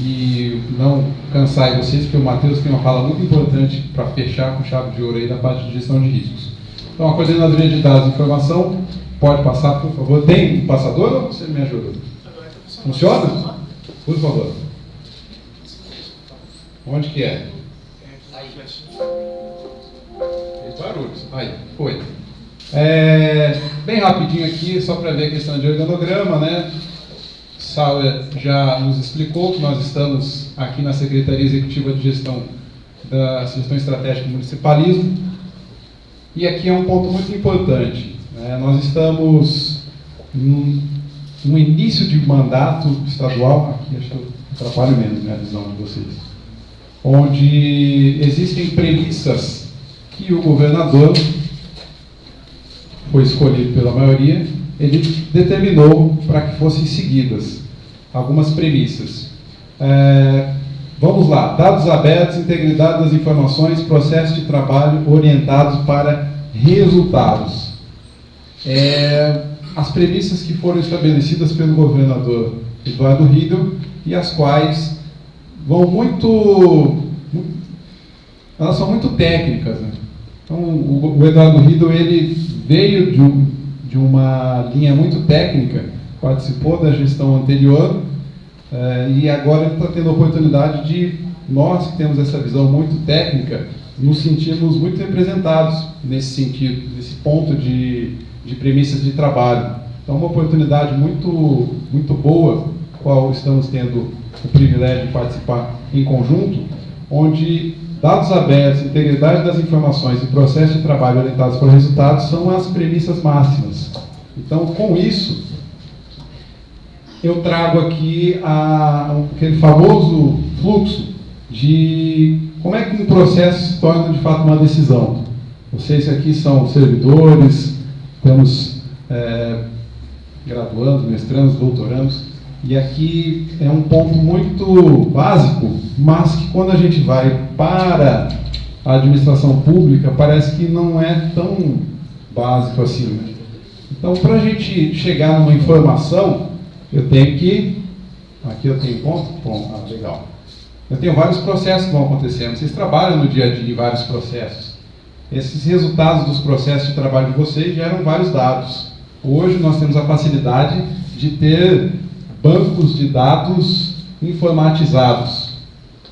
e não cansar vocês, porque o Matheus tem uma fala muito importante para fechar com chave de ouro aí da parte de gestão de riscos. Então, a coordenadoria de dados e informação, pode passar, por favor. Tem um passador ou você me ajuda? Funciona? Por favor. Onde que é? Fez barulhos. Aí, foi. Bem rapidinho aqui, só para ver a questão de organograma, né? Sauer já nos explicou que nós estamos aqui na Secretaria Executiva de Gestão da Gestão Estratégica do Municipalismo. E aqui é um ponto muito importante, né? Nós estamos no início de mandato estadual, aqui acho que eu atrapalho menos, né, a visão de vocês, onde existem premissas que o governador, foi escolhido pela maioria, ele determinou para que fossem seguidas algumas premissas. Vamos lá, dados abertos, integridade das informações, processo de trabalho orientados para resultados. As premissas que foram estabelecidas pelo governador Eduardo Riedel e as quais elas são muito técnicas, né? Então, o Eduardo Riedel, ele veio de uma linha muito técnica, participou da gestão anterior e agora ele está tendo a oportunidade de, nós que temos essa visão muito técnica, nos sentirmos muito representados nesse sentido, nesse ponto de premissas de trabalho. Então, uma oportunidade muito, muito boa, qual estamos tendo o privilégio de participar em conjunto, onde dados abertos, integridade das informações e processo de trabalho orientados para resultados são as premissas máximas. Então, com isso, eu trago aqui aquele famoso fluxo de como é que um processo se torna de fato uma decisão. Vocês aqui são servidores, temos graduandos, mestrandos, doutorandos, e aqui é um ponto muito básico, mas que quando a gente vai para a administração pública, parece que não é tão básico assim, né? Então, para a gente chegar numa informação, eu tenho que... Aqui eu tenho ponto? Bom, legal. eu tenho vários processos que vão acontecendo. Vocês trabalham no dia a dia em vários processos. Esses resultados dos processos de trabalho de vocês geram vários dados. Hoje nós temos a facilidade de ter bancos de dados informatizados.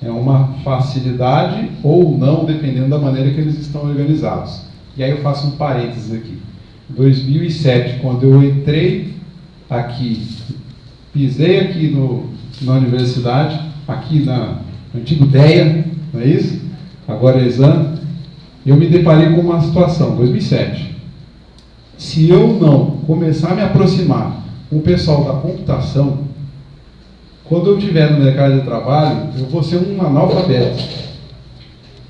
É uma facilidade ou não, dependendo da maneira que eles estão organizados. E aí eu faço um parênteses aqui. Em 2007, quando eu entrei aqui, pisei aqui na universidade, aqui na antigo DEA, não é isso? Agora é Exam, eu me deparei com uma situação, 2007. Se eu não começar a me aproximar com o pessoal da computação, quando eu estiver no mercado de trabalho, eu vou ser um analfabeto.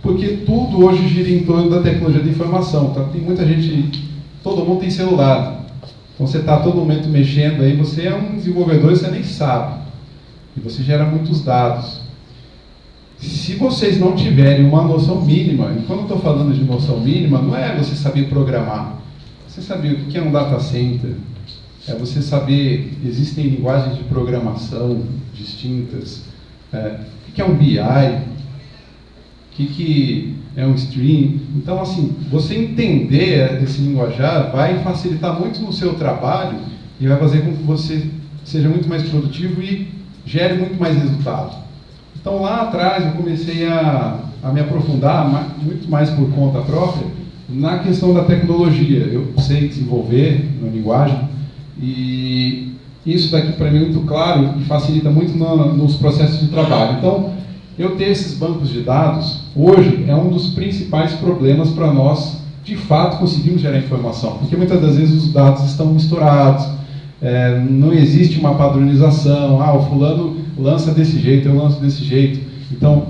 Porque tudo hoje gira em torno da tecnologia da informação. Tá? Tem muita gente, todo mundo tem celular. Então você está a todo momento mexendo aí, você é um desenvolvedor e você nem sabe. E você gera muitos dados. Se vocês não tiverem uma noção mínima, e quando eu estou falando de noção mínima, não é você saber programar. Você saber o que é um data center, é você saber, existem linguagens de programação distintas, o que é um BI, o que é um stream. Então, assim, você entender esse linguajar vai facilitar muito no seu trabalho e vai fazer com que você seja muito mais produtivo e gere muito mais resultado. Então, lá atrás, eu comecei a me aprofundar muito mais por conta própria na questão da tecnologia. Eu sei desenvolver na linguagem e isso daqui para mim é muito claro e facilita muito nos processos de trabalho. Então, eu ter esses bancos de dados, hoje, é um dos principais problemas para nós, de fato, conseguirmos gerar informação. Porque muitas das vezes os dados estão misturados, não existe uma padronização, o fulano lança desse jeito, eu lanço desse jeito. Então,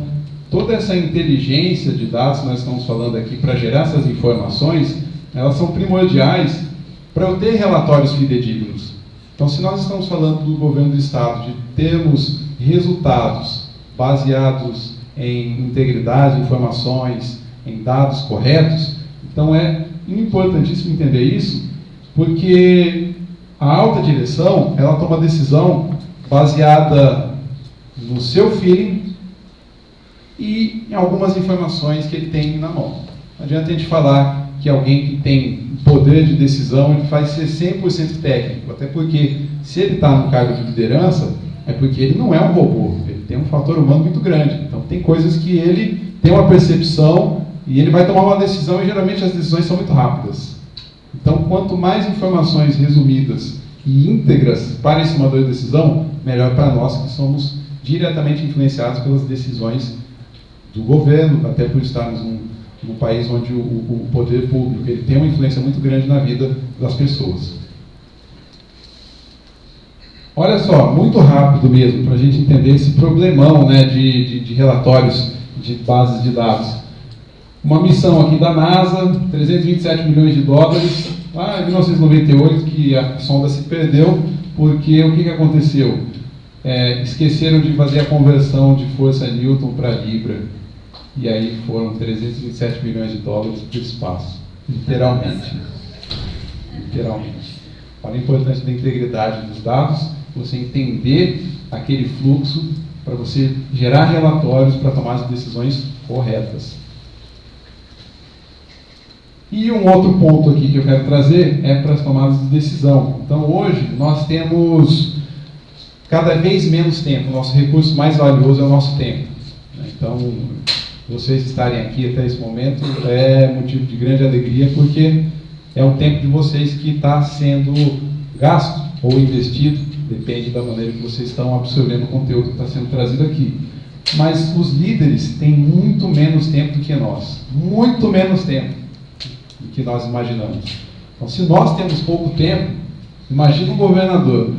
toda essa inteligência de dados que nós estamos falando aqui para gerar essas informações, elas são primordiais para eu ter relatórios fidedignos. Então, se nós estamos falando do governo do Estado, de termos resultados baseados em integridade, informações, em dados corretos, então é importantíssimo entender isso, porque a alta direção, ela toma decisão baseada no seu feeling e em algumas informações que ele tem na mão. Não adianta a gente falar que alguém que tem poder de decisão ele vai ser 100% técnico, até porque se ele está no cargo de liderança, é porque ele não é um robô, ele tem um fator humano muito grande. Então tem coisas que ele tem uma percepção e ele vai tomar uma decisão e geralmente as decisões são muito rápidas. Então quanto mais informações resumidas e íntegras para esse tomador de decisão, melhor para nós que somos diretamente influenciados pelas decisões do governo, até por estarmos num país onde o poder público ele tem uma influência muito grande na vida das pessoas. Olha só, muito rápido mesmo, para a gente entender esse problemão, né, de relatórios de bases de dados. Uma missão aqui da NASA, 327 milhões de dólares, lá em 1998, que a sonda se perdeu, porque o que aconteceu? Esqueceram de fazer a conversão de força Newton para Libra, e aí foram 327 milhões de dólares para o espaço, literalmente. Olha a importância da integridade dos dados, você entender aquele fluxo para você gerar relatórios para tomar as decisões corretas. E um outro ponto aqui que eu quero trazer é para as tomadas de decisão. Então hoje nós temos cada vez menos tempo, o nosso recurso mais valioso é o nosso tempo. Então vocês estarem aqui até esse momento é motivo de grande alegria, porque é o tempo de vocês que está sendo gasto ou investido, depende da maneira que vocês estão absorvendo o conteúdo que está sendo trazido aqui. Mas os líderes têm muito menos tempo do que nós, muito menos tempo do que nós imaginamos. Então, se nós temos pouco tempo, imagina um governador.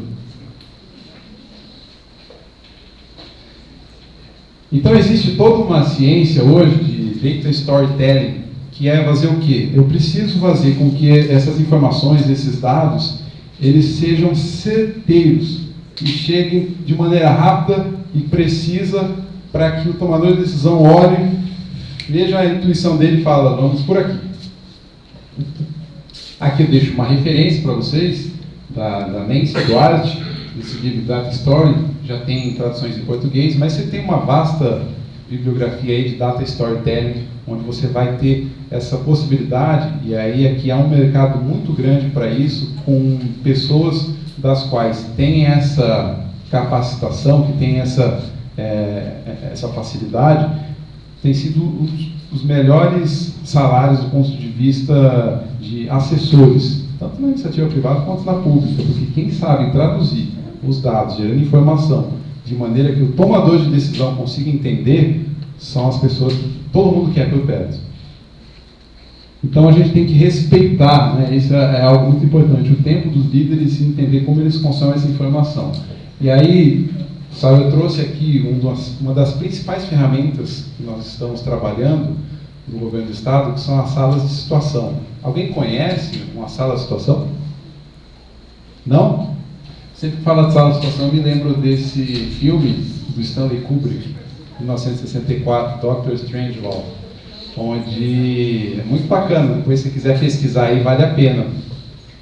Então existe toda uma ciência hoje de data storytelling, que é fazer o quê? Eu preciso fazer com que essas informações, esses dados, eles sejam certeiros e cheguem de maneira rápida e precisa para que o tomador de decisão olhe, veja a intuição dele e fala, vamos por aqui. Aqui eu deixo uma referência para vocês, da Nancy Duarte, desse livro Data Story, já tem traduções em português, mas você tem uma vasta bibliografia aí de data storytelling, onde você vai ter essa possibilidade, e aí aqui há um mercado muito grande para isso, com pessoas das quais tem essa capacitação, que tem essa facilidade, tem sido os melhores salários do ponto de vista de assessores, tanto na iniciativa privada quanto na pública, porque quem sabe traduzir os dados, gerando informação, de maneira que o tomador de decisão consiga entender, são as pessoas que todo mundo quer por perto. Então a gente tem que respeitar, né? Isso é algo muito importante, o tempo dos líderes e entender como eles consomem essa informação. E aí, sabe, eu trouxe aqui uma das principais ferramentas que nós estamos trabalhando no governo do estado, que são as salas de situação. Alguém conhece uma sala de situação? Não? Sempre que fala de sala de situação, eu me lembro desse filme do Stanley Kubrick, 1964, Dr. Strangelove, onde é muito bacana, depois se você quiser pesquisar aí, vale a pena,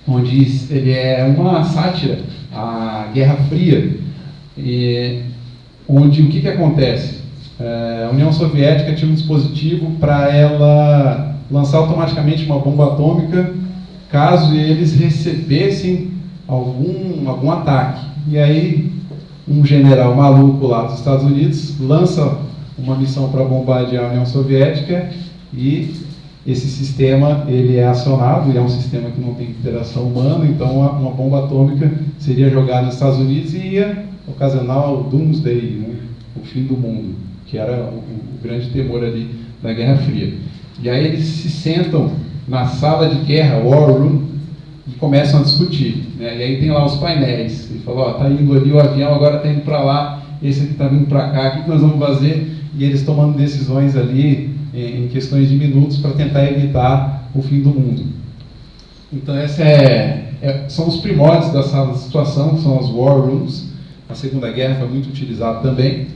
onde ele é uma sátira à Guerra Fria, onde o que acontece? A União Soviética tinha um dispositivo para ela lançar automaticamente uma bomba atômica caso eles recebessem algum ataque. E aí um general maluco lá dos Estados Unidos lança uma missão para bombardear a União Soviética e esse sistema ele é acionado, e é um sistema que não tem interação humana, então uma bomba atômica seria jogada nos Estados Unidos e ia ocasionar o Doomsday, né? O fim do mundo, que era o grande temor ali da Guerra Fria. E aí eles se sentam na sala de guerra, War Room, e começam a discutir, né? E aí tem lá os painéis, ele falou, tá indo ali o avião, agora tá indo para lá, esse aqui tá vindo para cá, o que nós vamos fazer? E eles tomando decisões ali em questões de minutos para tentar evitar o fim do mundo. Então essa são os primórdios da sala de situação, que são as War Rooms. A Segunda Guerra foi muito utilizado também.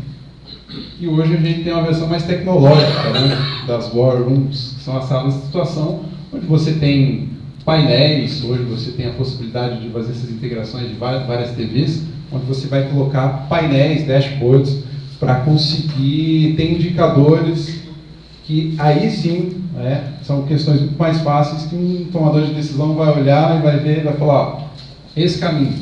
E hoje a gente tem uma versão mais tecnológica, né, das War Rooms, que são as salas de situação, onde você tem painéis, hoje você tem a possibilidade de fazer essas integrações de várias TVs, onde você vai colocar painéis, dashboards, para conseguir ter indicadores que aí sim são questões muito mais fáceis que um tomador de decisão vai olhar e vai ver e vai falar, ó, esse caminho,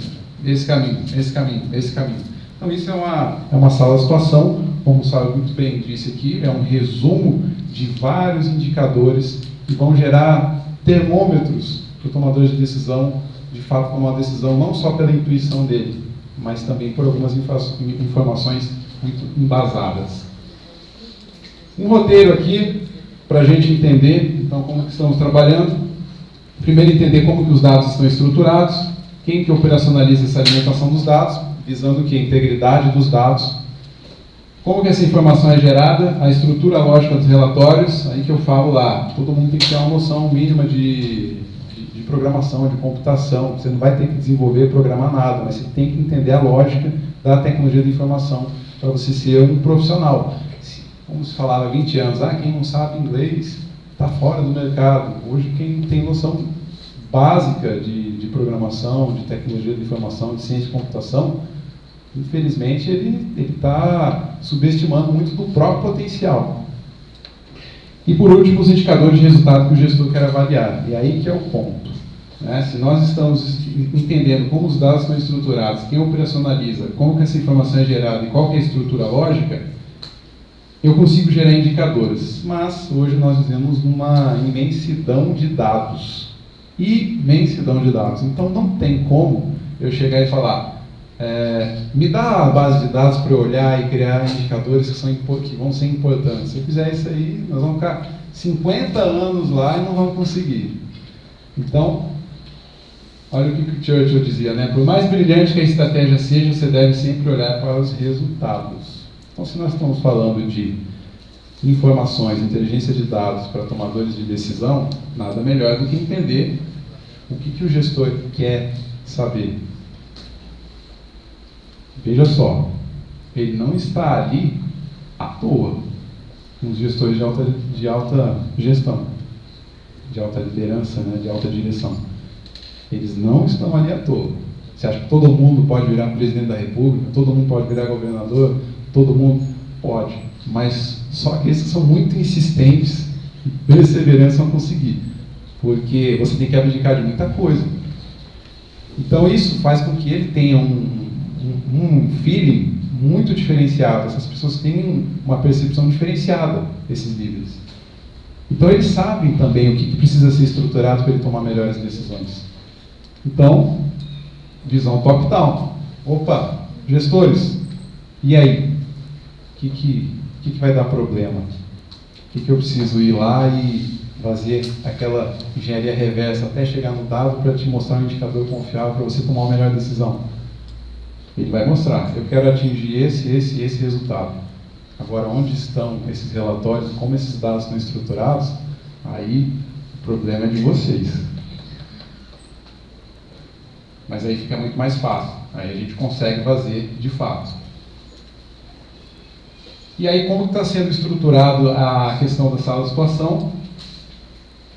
esse caminho, esse caminho, esse caminho. Então isso é uma sala de situação, como o Sábio muito bem disse aqui, é um resumo de vários indicadores que vão gerar termômetros para o tomador de decisão, de fato tomar uma decisão não só pela intuição dele, mas também por algumas informações muito embasadas. Um roteiro aqui, para a gente entender, então, como que estamos trabalhando. Primeiro, entender como que os dados estão estruturados, quem que operacionaliza essa alimentação dos dados, visando que a integridade dos dados, como que essa informação é gerada, a estrutura lógica dos relatórios, aí que eu falo lá, todo mundo tem que ter uma noção mínima de programação, de computação, você não vai ter que desenvolver, programar nada, mas você tem que entender a lógica da tecnologia de informação para você ser um profissional. Como se falava há 20 anos, quem não sabe inglês está fora do mercado. Hoje, quem tem noção básica de programação, de tecnologia de informação, de ciência de computação, infelizmente ele está subestimando muito do próprio potencial. E por último, os indicadores de resultado que o gestor quer avaliar. E aí que é o ponto, né? Se nós estamos entendendo como os dados estão estruturados, quem operacionaliza, como que essa informação é gerada e qual que é a estrutura lógica, eu consigo gerar indicadores. Mas hoje nós vivemos uma imensidão de dados. Imensidão de dados. Então não tem como eu chegar e falar, me dá a base de dados para eu olhar e criar indicadores que vão ser importantes. Se eu fizer isso aí, nós vamos ficar 50 anos lá e não vamos conseguir. Então, olha o que o Churchill dizia, né? Por mais brilhante que a estratégia seja, você deve sempre olhar para os resultados. Então, se nós estamos falando de informações, inteligência de dados para tomadores de decisão, nada melhor do que entender o que o gestor quer saber. Veja só, ele não está ali à toa. Os gestores de alta gestão, de alta liderança, né, de alta direção, eles não estão ali à toa. Você acha que todo mundo pode virar presidente da República, todo mundo pode virar governador, todo mundo pode, mas só aqueles que são muito insistentes e perseverantes vão conseguir, porque você tem que abdicar de muita coisa. Então isso faz com que ele tenha um feeling muito diferenciado. Essas pessoas têm uma percepção diferenciada, esses líderes. Então eles sabem também o que precisa ser estruturado para ele tomar melhores decisões. Então, visão top-down. Opa, gestores, e aí? O que vai dar problema? O que eu preciso ir lá e fazer aquela engenharia reversa até chegar no dado para te mostrar um indicador confiável para você tomar uma melhor decisão? Ele vai mostrar, eu quero atingir esse resultado. Agora, onde estão esses relatórios, como esses dados estão estruturados, aí o problema é de vocês. Mas aí fica muito mais fácil, aí a gente consegue fazer de fato. E aí, como está sendo estruturado a questão da sala de situação?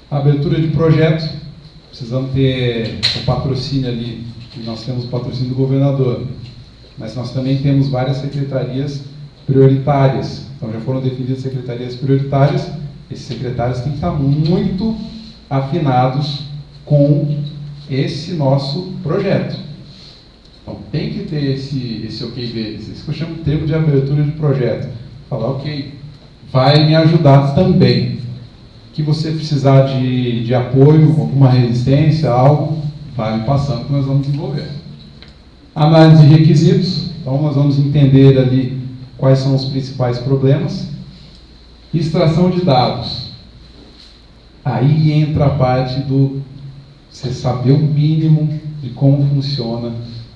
A abertura de projeto, precisamos ter o patrocínio ali, nós temos o patrocínio do governador, mas nós também temos várias secretarias prioritárias. Então já foram definidas secretarias prioritárias, esses secretários têm que estar muito afinados com esse nosso projeto. Então tem que ter esse ok deles, isso que eu chamo de termo de abertura de projeto. Falar, ok, vai me ajudar também. Que você precisar de apoio, alguma resistência, algo, vai me passando que nós vamos desenvolver. Análise de requisitos, então nós vamos entender ali quais são os principais problemas. Extração de dados. Aí entra a parte do você saber o mínimo de como funciona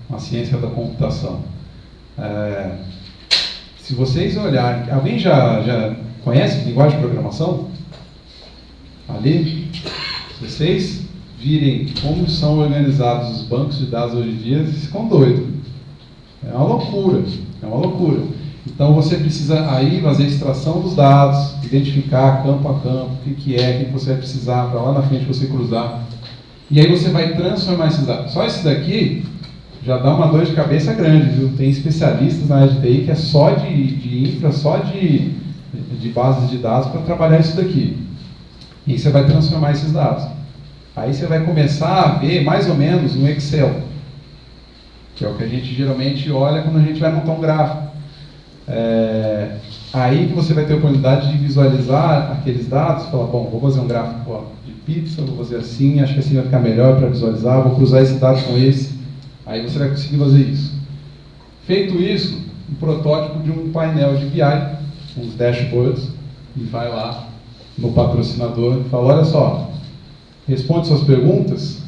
a ciência da computação. Se vocês olharem, alguém já conhece linguagem de programação? Ali, se vocês virem como são organizados os bancos de dados hoje em dia, vocês ficam doidos. É uma loucura, é uma loucura. Então você precisa aí fazer a extração dos dados, identificar campo a campo, o que que você vai precisar para lá na frente você cruzar. E aí você vai transformar esses dados. Só esse daqui já dá uma dor de cabeça grande, viu? Tem especialistas na área de TI que é só de infra, só de bases de dados para trabalhar isso daqui. E você vai transformar esses dados. Aí você vai começar a ver mais ou menos no Excel, que é o que a gente geralmente olha quando a gente vai montar um gráfico. Aí que você vai ter a oportunidade de visualizar aqueles dados, falar, bom, vou fazer um gráfico de pizza, vou fazer assim, acho que assim vai ficar melhor para visualizar, vou cruzar esse dado com esse. Aí você vai conseguir fazer isso. Feito isso, um protótipo de um painel de BI, uns dashboards, e vai lá no patrocinador e fala, olha só, responde suas perguntas,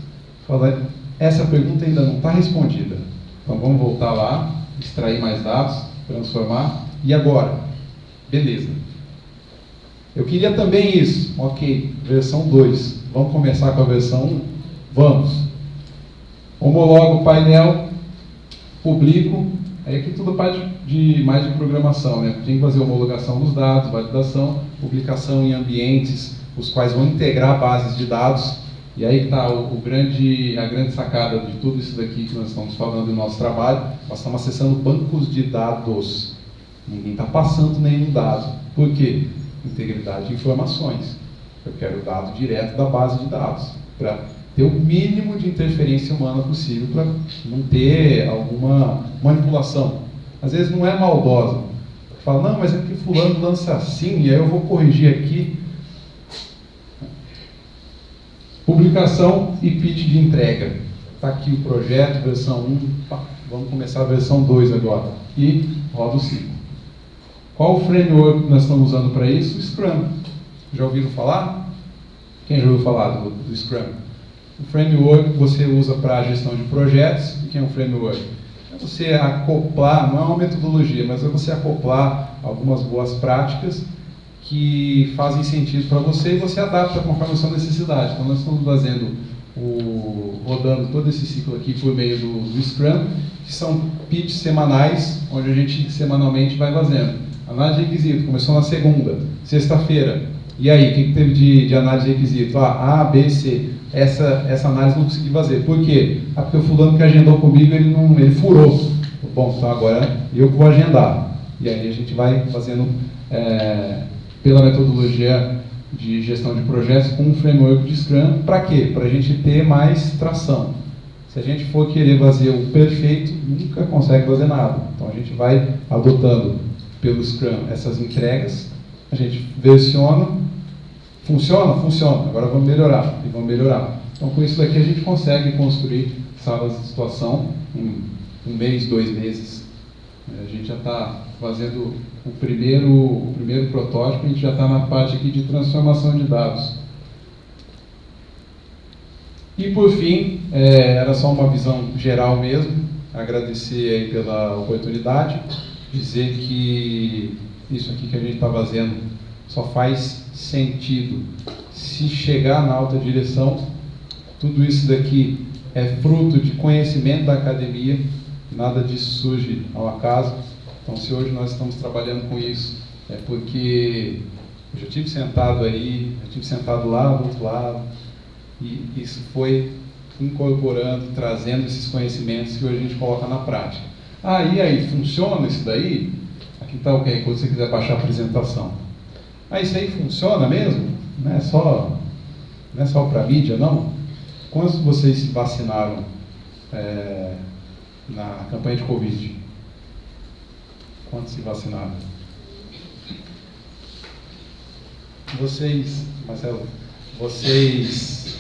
fala, essa pergunta ainda não está respondida. Então vamos voltar lá, extrair mais dados, transformar, e agora? Beleza. Eu queria também isso, ok, versão 2, vamos começar com a versão 1? Vamos. Homologo o painel, publico, aí aqui tudo parte mais de programação, né? Tem que fazer homologação dos dados, validação, publicação em ambientes, os quais vão integrar bases de dados, e aí está a grande sacada de tudo isso daqui que nós estamos falando no nosso trabalho. Nós estamos acessando bancos de dados, ninguém está passando nenhum dado. Por quê? Integridade de informações. Eu quero o dado direto da base de dados, para ter o mínimo de interferência humana possível, para não ter alguma manipulação. Às vezes não é maldosa. Fala, não, mas é porque fulano lança assim, e aí eu vou corrigir aqui. Publicação e pitch de entrega. Está aqui o projeto, versão 1, vamos começar a versão 2 agora. E roda o ciclo. Qual o framework que nós estamos usando para isso? O Scrum. Já ouviram falar? Quem já ouviu falar do Scrum? O framework que você usa para a gestão de projetos. O que é um framework? É você acoplar, não é uma metodologia, mas é você acoplar algumas boas práticas que fazem sentido para você e você adapta conforme a sua necessidade. Então nós estamos rodando todo esse ciclo aqui por meio do Scrum, que são pitches semanais, onde a gente semanalmente vai fazendo. Análise de requisito, começou na segunda, sexta-feira, E aí, o que teve de análise de requisito? A, B, C. Essa análise não consegui fazer. Por quê? Porque o fulano que agendou comigo, ele furou. Bom, então agora eu vou agendar. E aí a gente vai fazendo pela metodologia de gestão de projetos com um framework de Scrum. Para quê? Para a gente ter mais tração. Se a gente for querer fazer o perfeito, nunca consegue fazer nada. Então a gente vai adotando pelo Scrum essas entregas, a gente versiona, funciona? Funciona. Agora vamos melhorar, e vamos melhorar. Então com isso daqui a gente consegue construir salas de situação em 1 mês, 2 meses. A gente já está fazendo o primeiro protótipo, a gente já está na parte aqui de transformação de dados. E por fim, era só uma visão geral mesmo, agradecer aí pela oportunidade, dizer que isso aqui que a gente está fazendo só faz sentido se chegar na alta direção. Tudo isso daqui é fruto de conhecimento da academia, nada disso surge ao acaso. Então, se hoje nós estamos trabalhando com isso, é porque eu já estive sentado aí, já estive sentado lá do outro lado, e isso foi incorporando, trazendo esses conhecimentos que hoje a gente coloca na prática. E aí, funciona isso daí? Aqui está o QR Code, se você quiser baixar a apresentação. Isso aí funciona mesmo? Não é só para mídia, não? Quantos de vocês se vacinaram na campanha de Covid? Quantos se vacinaram? Marcelo, vocês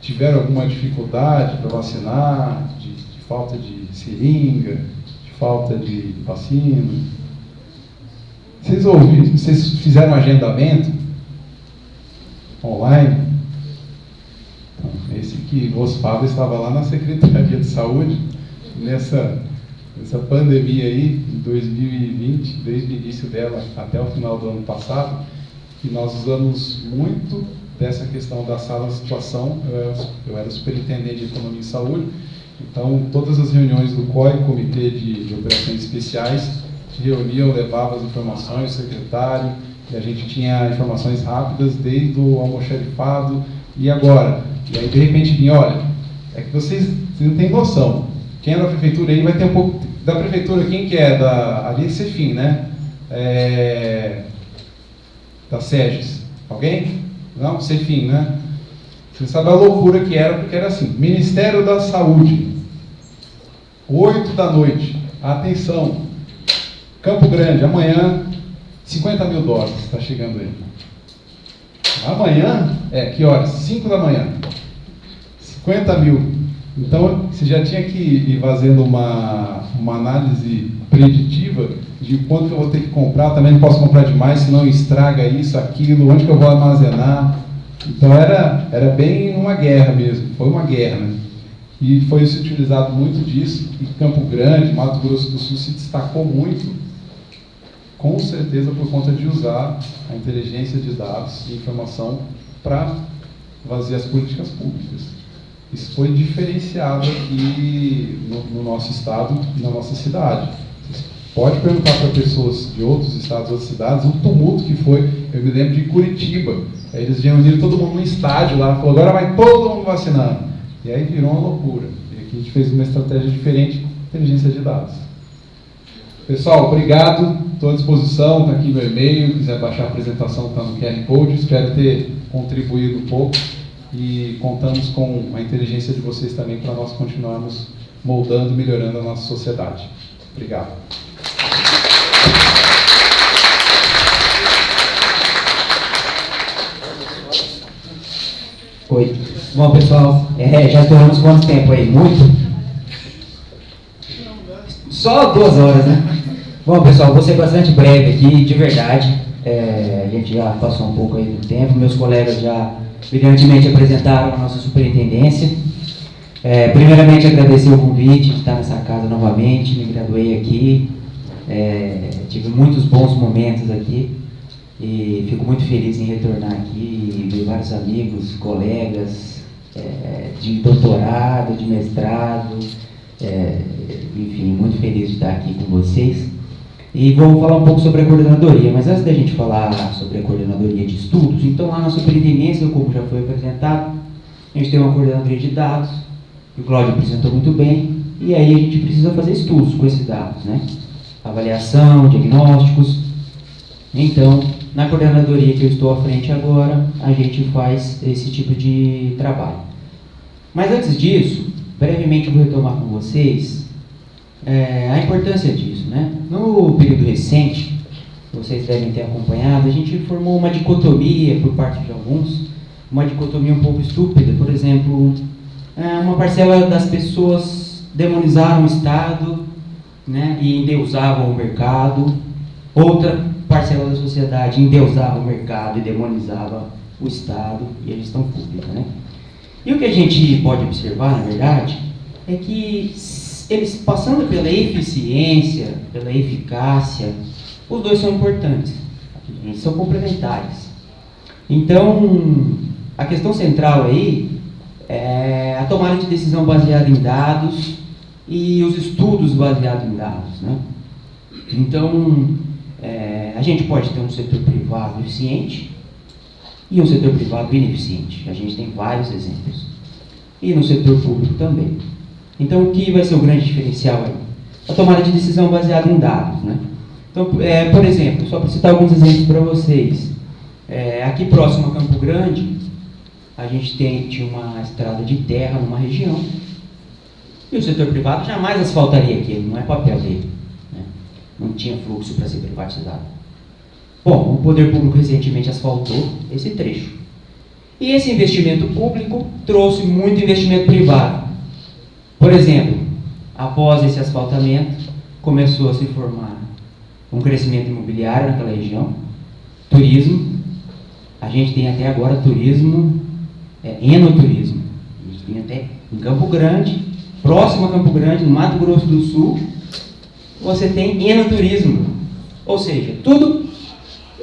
tiveram alguma dificuldade para vacinar, de falta de seringa, de falta de vacina? Vocês fizeram agendamento online? Então, esse que vos fala estava lá na Secretaria de Saúde, nessa pandemia aí, em 2020, desde o início dela até o final do ano passado, que nós usamos muito dessa questão da sala de situação. Eu era superintendente de Economia e Saúde, então todas as reuniões do COI, Comitê de Operações Especiais, se reuniam, levavam as informações, o secretário, e a gente tinha informações rápidas desde o almoxarifado e agora. E aí de repente vinha, olha, é que vocês não têm noção. Quem é da prefeitura aí vai ter um pouco... Da prefeitura, quem que é? Ali é Cefim, né? Da SEGES. Alguém? Não? Cefim, né? Você sabe a loucura que era, porque era assim, Ministério da Saúde, 8 da noite, atenção, Campo Grande, amanhã, 50 mil doses, está chegando aí. Amanhã, que horas? 5 da manhã, 50 mil. Então, você já tinha que ir fazendo uma análise preditiva de quanto que eu vou ter que comprar, também não posso comprar demais, senão estraga isso, aquilo, onde que eu vou armazenar. Então, era bem uma guerra mesmo, foi uma guerra, né? E foi se utilizado muito disso, e Campo Grande, Mato Grosso do Sul se destacou muito, com certeza por conta de usar a inteligência de dados e informação para fazer as políticas públicas. Isso foi diferenciado aqui no nosso estado e na nossa cidade. Você pode perguntar para pessoas de outros estados, outras cidades, o tumulto que foi. Eu me lembro de Curitiba. Aí eles reuniram todo mundo no estádio lá, falou, agora vai todo mundo vacinando. E aí virou uma loucura. E aqui a gente fez uma estratégia diferente, inteligência de dados. Pessoal, obrigado. Estou à disposição, está aqui meu e-mail, quiser baixar a apresentação, está no QR Code. Espero ter contribuído um pouco. E contamos com a inteligência de vocês também para nós continuarmos moldando e melhorando a nossa sociedade. Obrigado. Oi. Bom, pessoal, já estouramos quanto tempo aí? Muito? Só 2 horas, né? Bom, pessoal, vou ser bastante breve aqui, de verdade. A gente já passou um pouco aí do tempo, meus colegas já brilhantemente apresentaram a nossa superintendência. Primeiramente, agradecer o convite de estar nessa casa novamente, me graduei aqui, tive muitos bons momentos aqui e fico muito feliz em retornar aqui e ver vários amigos, colegas de doutorado, de mestrado, enfim, muito feliz de estar aqui com vocês. E vou falar um pouco sobre a coordenadoria, mas antes da gente falar sobre a coordenadoria de estudos, então lá na superintendência, como já foi apresentado, a gente tem uma coordenadoria de dados, que o Cláudio apresentou muito bem, e aí a gente precisa fazer estudos com esses dados, né? Avaliação, diagnósticos. Então, na coordenadoria que eu estou à frente agora, a gente faz esse tipo de trabalho. Mas antes disso, brevemente eu vou retomar com vocês a importância disso, né? No período recente, vocês devem ter acompanhado, a gente formou uma dicotomia por parte de alguns, uma dicotomia um pouco estúpida. Por exemplo, uma parcela das pessoas demonizaram o Estado, né, e endeusavam o mercado. Outra parcela da sociedade endeusava o mercado e demonizava o Estado e a gestão pública, né? E o que a gente pode observar, na verdade, é que eles, passando pela eficiência, pela eficácia, os dois são importantes, eles são complementares. Então, a questão central aí é a tomada de decisão baseada em dados e os estudos baseados em dados, né? Então, a gente pode ter um setor privado eficiente e um setor privado ineficiente. A gente tem vários exemplos. E no setor público também. Então, o que vai ser o grande diferencial aí? A tomada de decisão baseada em dados, né? Então, por exemplo, só para citar alguns exemplos para vocês. Aqui próximo a Campo Grande, a gente tinha uma estrada de terra numa região. E o setor privado jamais asfaltaria aquilo, não é papel dele, né? Não tinha fluxo para ser privatizado. Bom, o poder público recentemente asfaltou esse trecho. E esse investimento público trouxe muito investimento privado. Por exemplo, após esse asfaltamento, começou a se formar um crescimento imobiliário naquela região, turismo. A gente tem até agora turismo, enoturismo. A gente tem até em Campo Grande, próximo a Campo Grande, no Mato Grosso do Sul, você tem enoturismo. Ou seja, tudo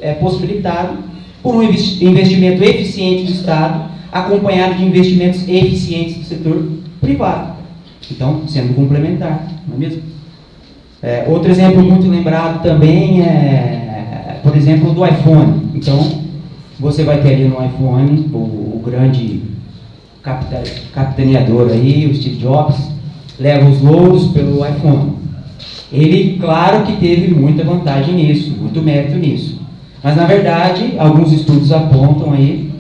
é possibilitado por um investimento eficiente do Estado, acompanhado de investimentos eficientes do setor privado. Então, sendo complementar, não é mesmo? Outro exemplo muito lembrado também é, por exemplo, do iPhone. Então, você vai ter ali no iPhone o grande capitaneador aí, o Steve Jobs, leva os louros pelo iPhone. Ele, claro que teve muita vantagem nisso, muito mérito nisso. Mas, na verdade, alguns estudos apontam aí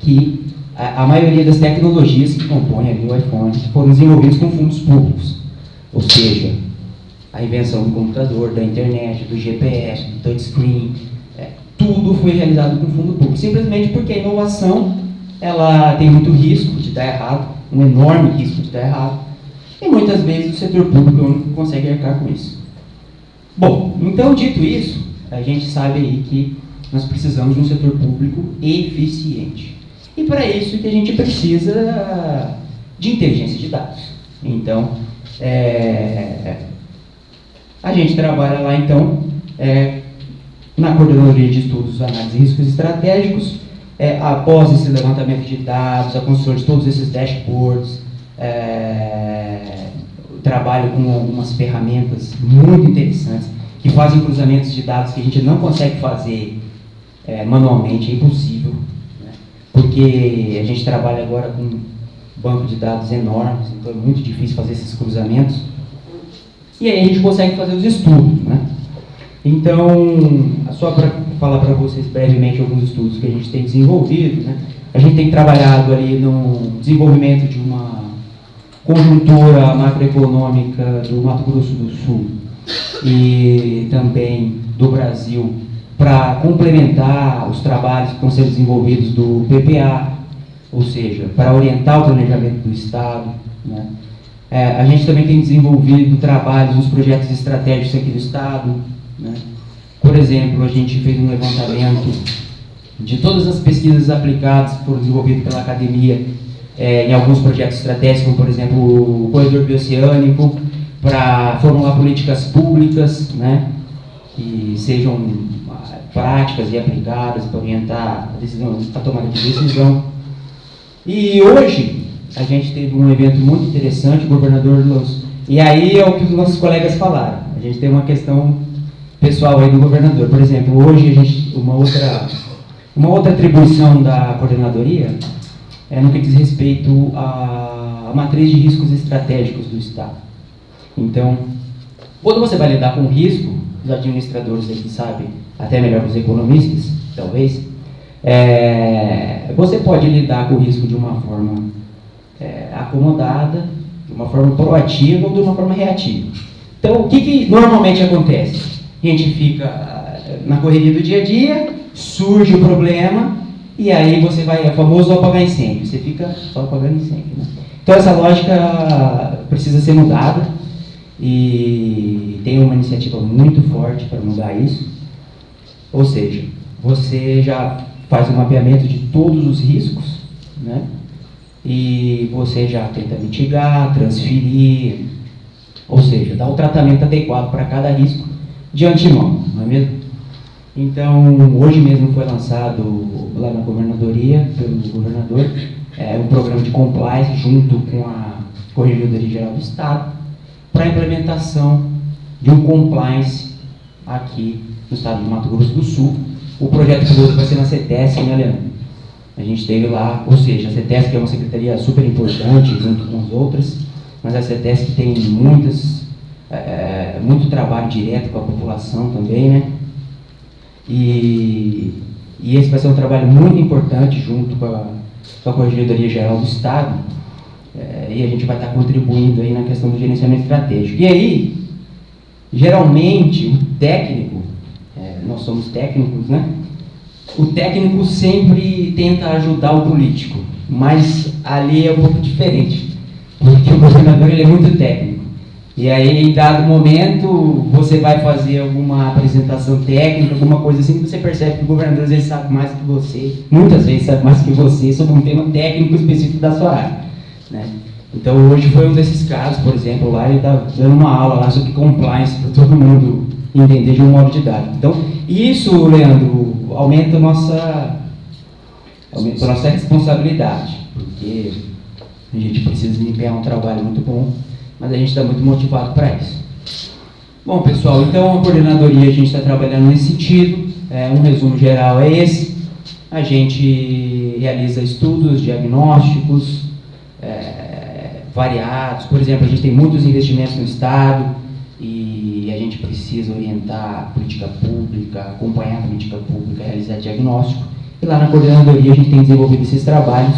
que a maioria das tecnologias que compõem ali o iPhone foram desenvolvidas com fundos públicos. Ou seja, a invenção do computador, da internet, do GPS, do touchscreen, tudo foi realizado com fundo público. Simplesmente porque a inovação ela tem muito risco de dar errado, um enorme risco de dar errado. E muitas vezes o setor público não consegue arcar com isso. Bom, então dito isso, a gente sabe aí que nós precisamos de um setor público eficiente. E para isso que a gente precisa de inteligência de dados. Então, a gente trabalha lá então na coordenadoria de estudos, análise de riscos estratégicos, após esse levantamento de dados, a construção de todos esses dashboards, trabalho com algumas ferramentas muito interessantes que fazem cruzamentos de dados que a gente não consegue fazer manualmente, é impossível, né? Porque a gente trabalha agora com um banco de dados enormes, então é muito difícil fazer esses cruzamentos. E aí a gente consegue fazer os estudos, né? Então, só para falar para vocês brevemente alguns estudos que a gente tem desenvolvido, né? A gente tem trabalhado ali no desenvolvimento de uma conjuntura macroeconômica do Mato Grosso do Sul e também do Brasil para complementar os trabalhos que estão sendo desenvolvidos do PPA, ou seja, para orientar o planejamento do Estado, né? A gente também tem desenvolvido trabalhos nos projetos estratégicos aqui do Estado, né? Por exemplo, a gente fez um levantamento de todas as pesquisas aplicadas que foram desenvolvidas pela academia em alguns projetos estratégicos, como por exemplo o corredor bioceânico, para formular políticas públicas, né, que sejam práticas e aplicadas para orientar a tomada de decisão. E hoje a gente teve um evento muito interessante, o governador Luz. E aí é o que os nossos colegas falaram. A gente tem uma questão pessoal aí do governador. Por exemplo, hoje a gente, uma outra atribuição da coordenadoria é no que diz respeito à matriz de riscos estratégicos do Estado. Então, quando você vai lidar com risco, os administradores aqui sabem, até melhor que os economistas, talvez, você pode lidar com o risco de uma forma acomodada, de uma forma proativa ou de uma forma reativa. Então, o que normalmente acontece? A gente fica na correria do dia a dia, surge o problema, e aí você vai, é o famoso apagar incêndio, você fica só apagando incêndio, né? Então, essa lógica precisa ser mudada, e tem uma iniciativa muito forte para mudar isso. Ou seja, você já faz um mapeamento de todos os riscos, né? E você já tenta mitigar, transferir, ou seja, dá o tratamento adequado para cada risco de antemão, não é mesmo? Então, hoje mesmo foi lançado lá na governadoria, pelo governador, um programa de compliance junto com a Corregedoria Geral do Estado para a implementação de um compliance aqui no estado do Mato Grosso do Sul. O projeto piloto vai ser na CETESC, né, Leandro? A gente teve lá, ou seja, a CETESC é uma secretaria super importante junto com as outras, mas a CETESC tem muito trabalho direto com a população também, né? E esse vai ser um trabalho muito importante junto com a Corregedoria Geral do Estado, e a gente vai estar contribuindo aí na questão do gerenciamento estratégico. E aí, geralmente, o técnico, nós somos técnicos, né? O técnico sempre tenta ajudar o político, mas ali é um pouco diferente, porque o governador ele é muito técnico. E aí, em dado momento, você vai fazer alguma apresentação técnica, alguma coisa assim, você percebe que o governador às vezes sabe mais que você, muitas vezes sabe mais que você, sobre um tema técnico específico da sua área, né? Então, hoje foi um desses casos, por exemplo, lá ele está dando uma aula lá sobre compliance para todo mundo entender de um modo didático. Então, isso, Leandro, aumenta a nossa responsabilidade, porque a gente precisa desempenhar um trabalho muito bom, mas a gente está muito motivado para isso. Bom, pessoal, então a coordenadoria a gente está trabalhando nesse sentido. Um resumo geral é esse. A gente realiza estudos diagnósticos variados. Por exemplo, a gente tem muitos investimentos no Estado e a gente precisa orientar a política pública, acompanhar a política pública, realizar diagnóstico. E lá na coordenadoria a gente tem desenvolvido esses trabalhos.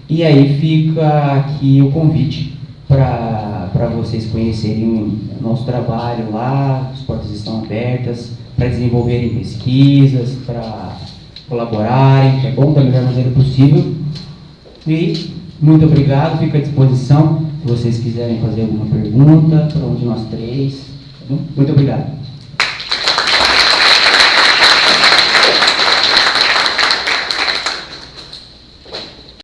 E aí fica aqui o convite para vocês conhecerem o nosso trabalho lá, as portas estão abertas para desenvolverem pesquisas, para colaborarem, tá bom? Da melhor maneira possível. E muito obrigado, fico à disposição se vocês quiserem fazer alguma pergunta para um de nós três, tá bom? Muito obrigado.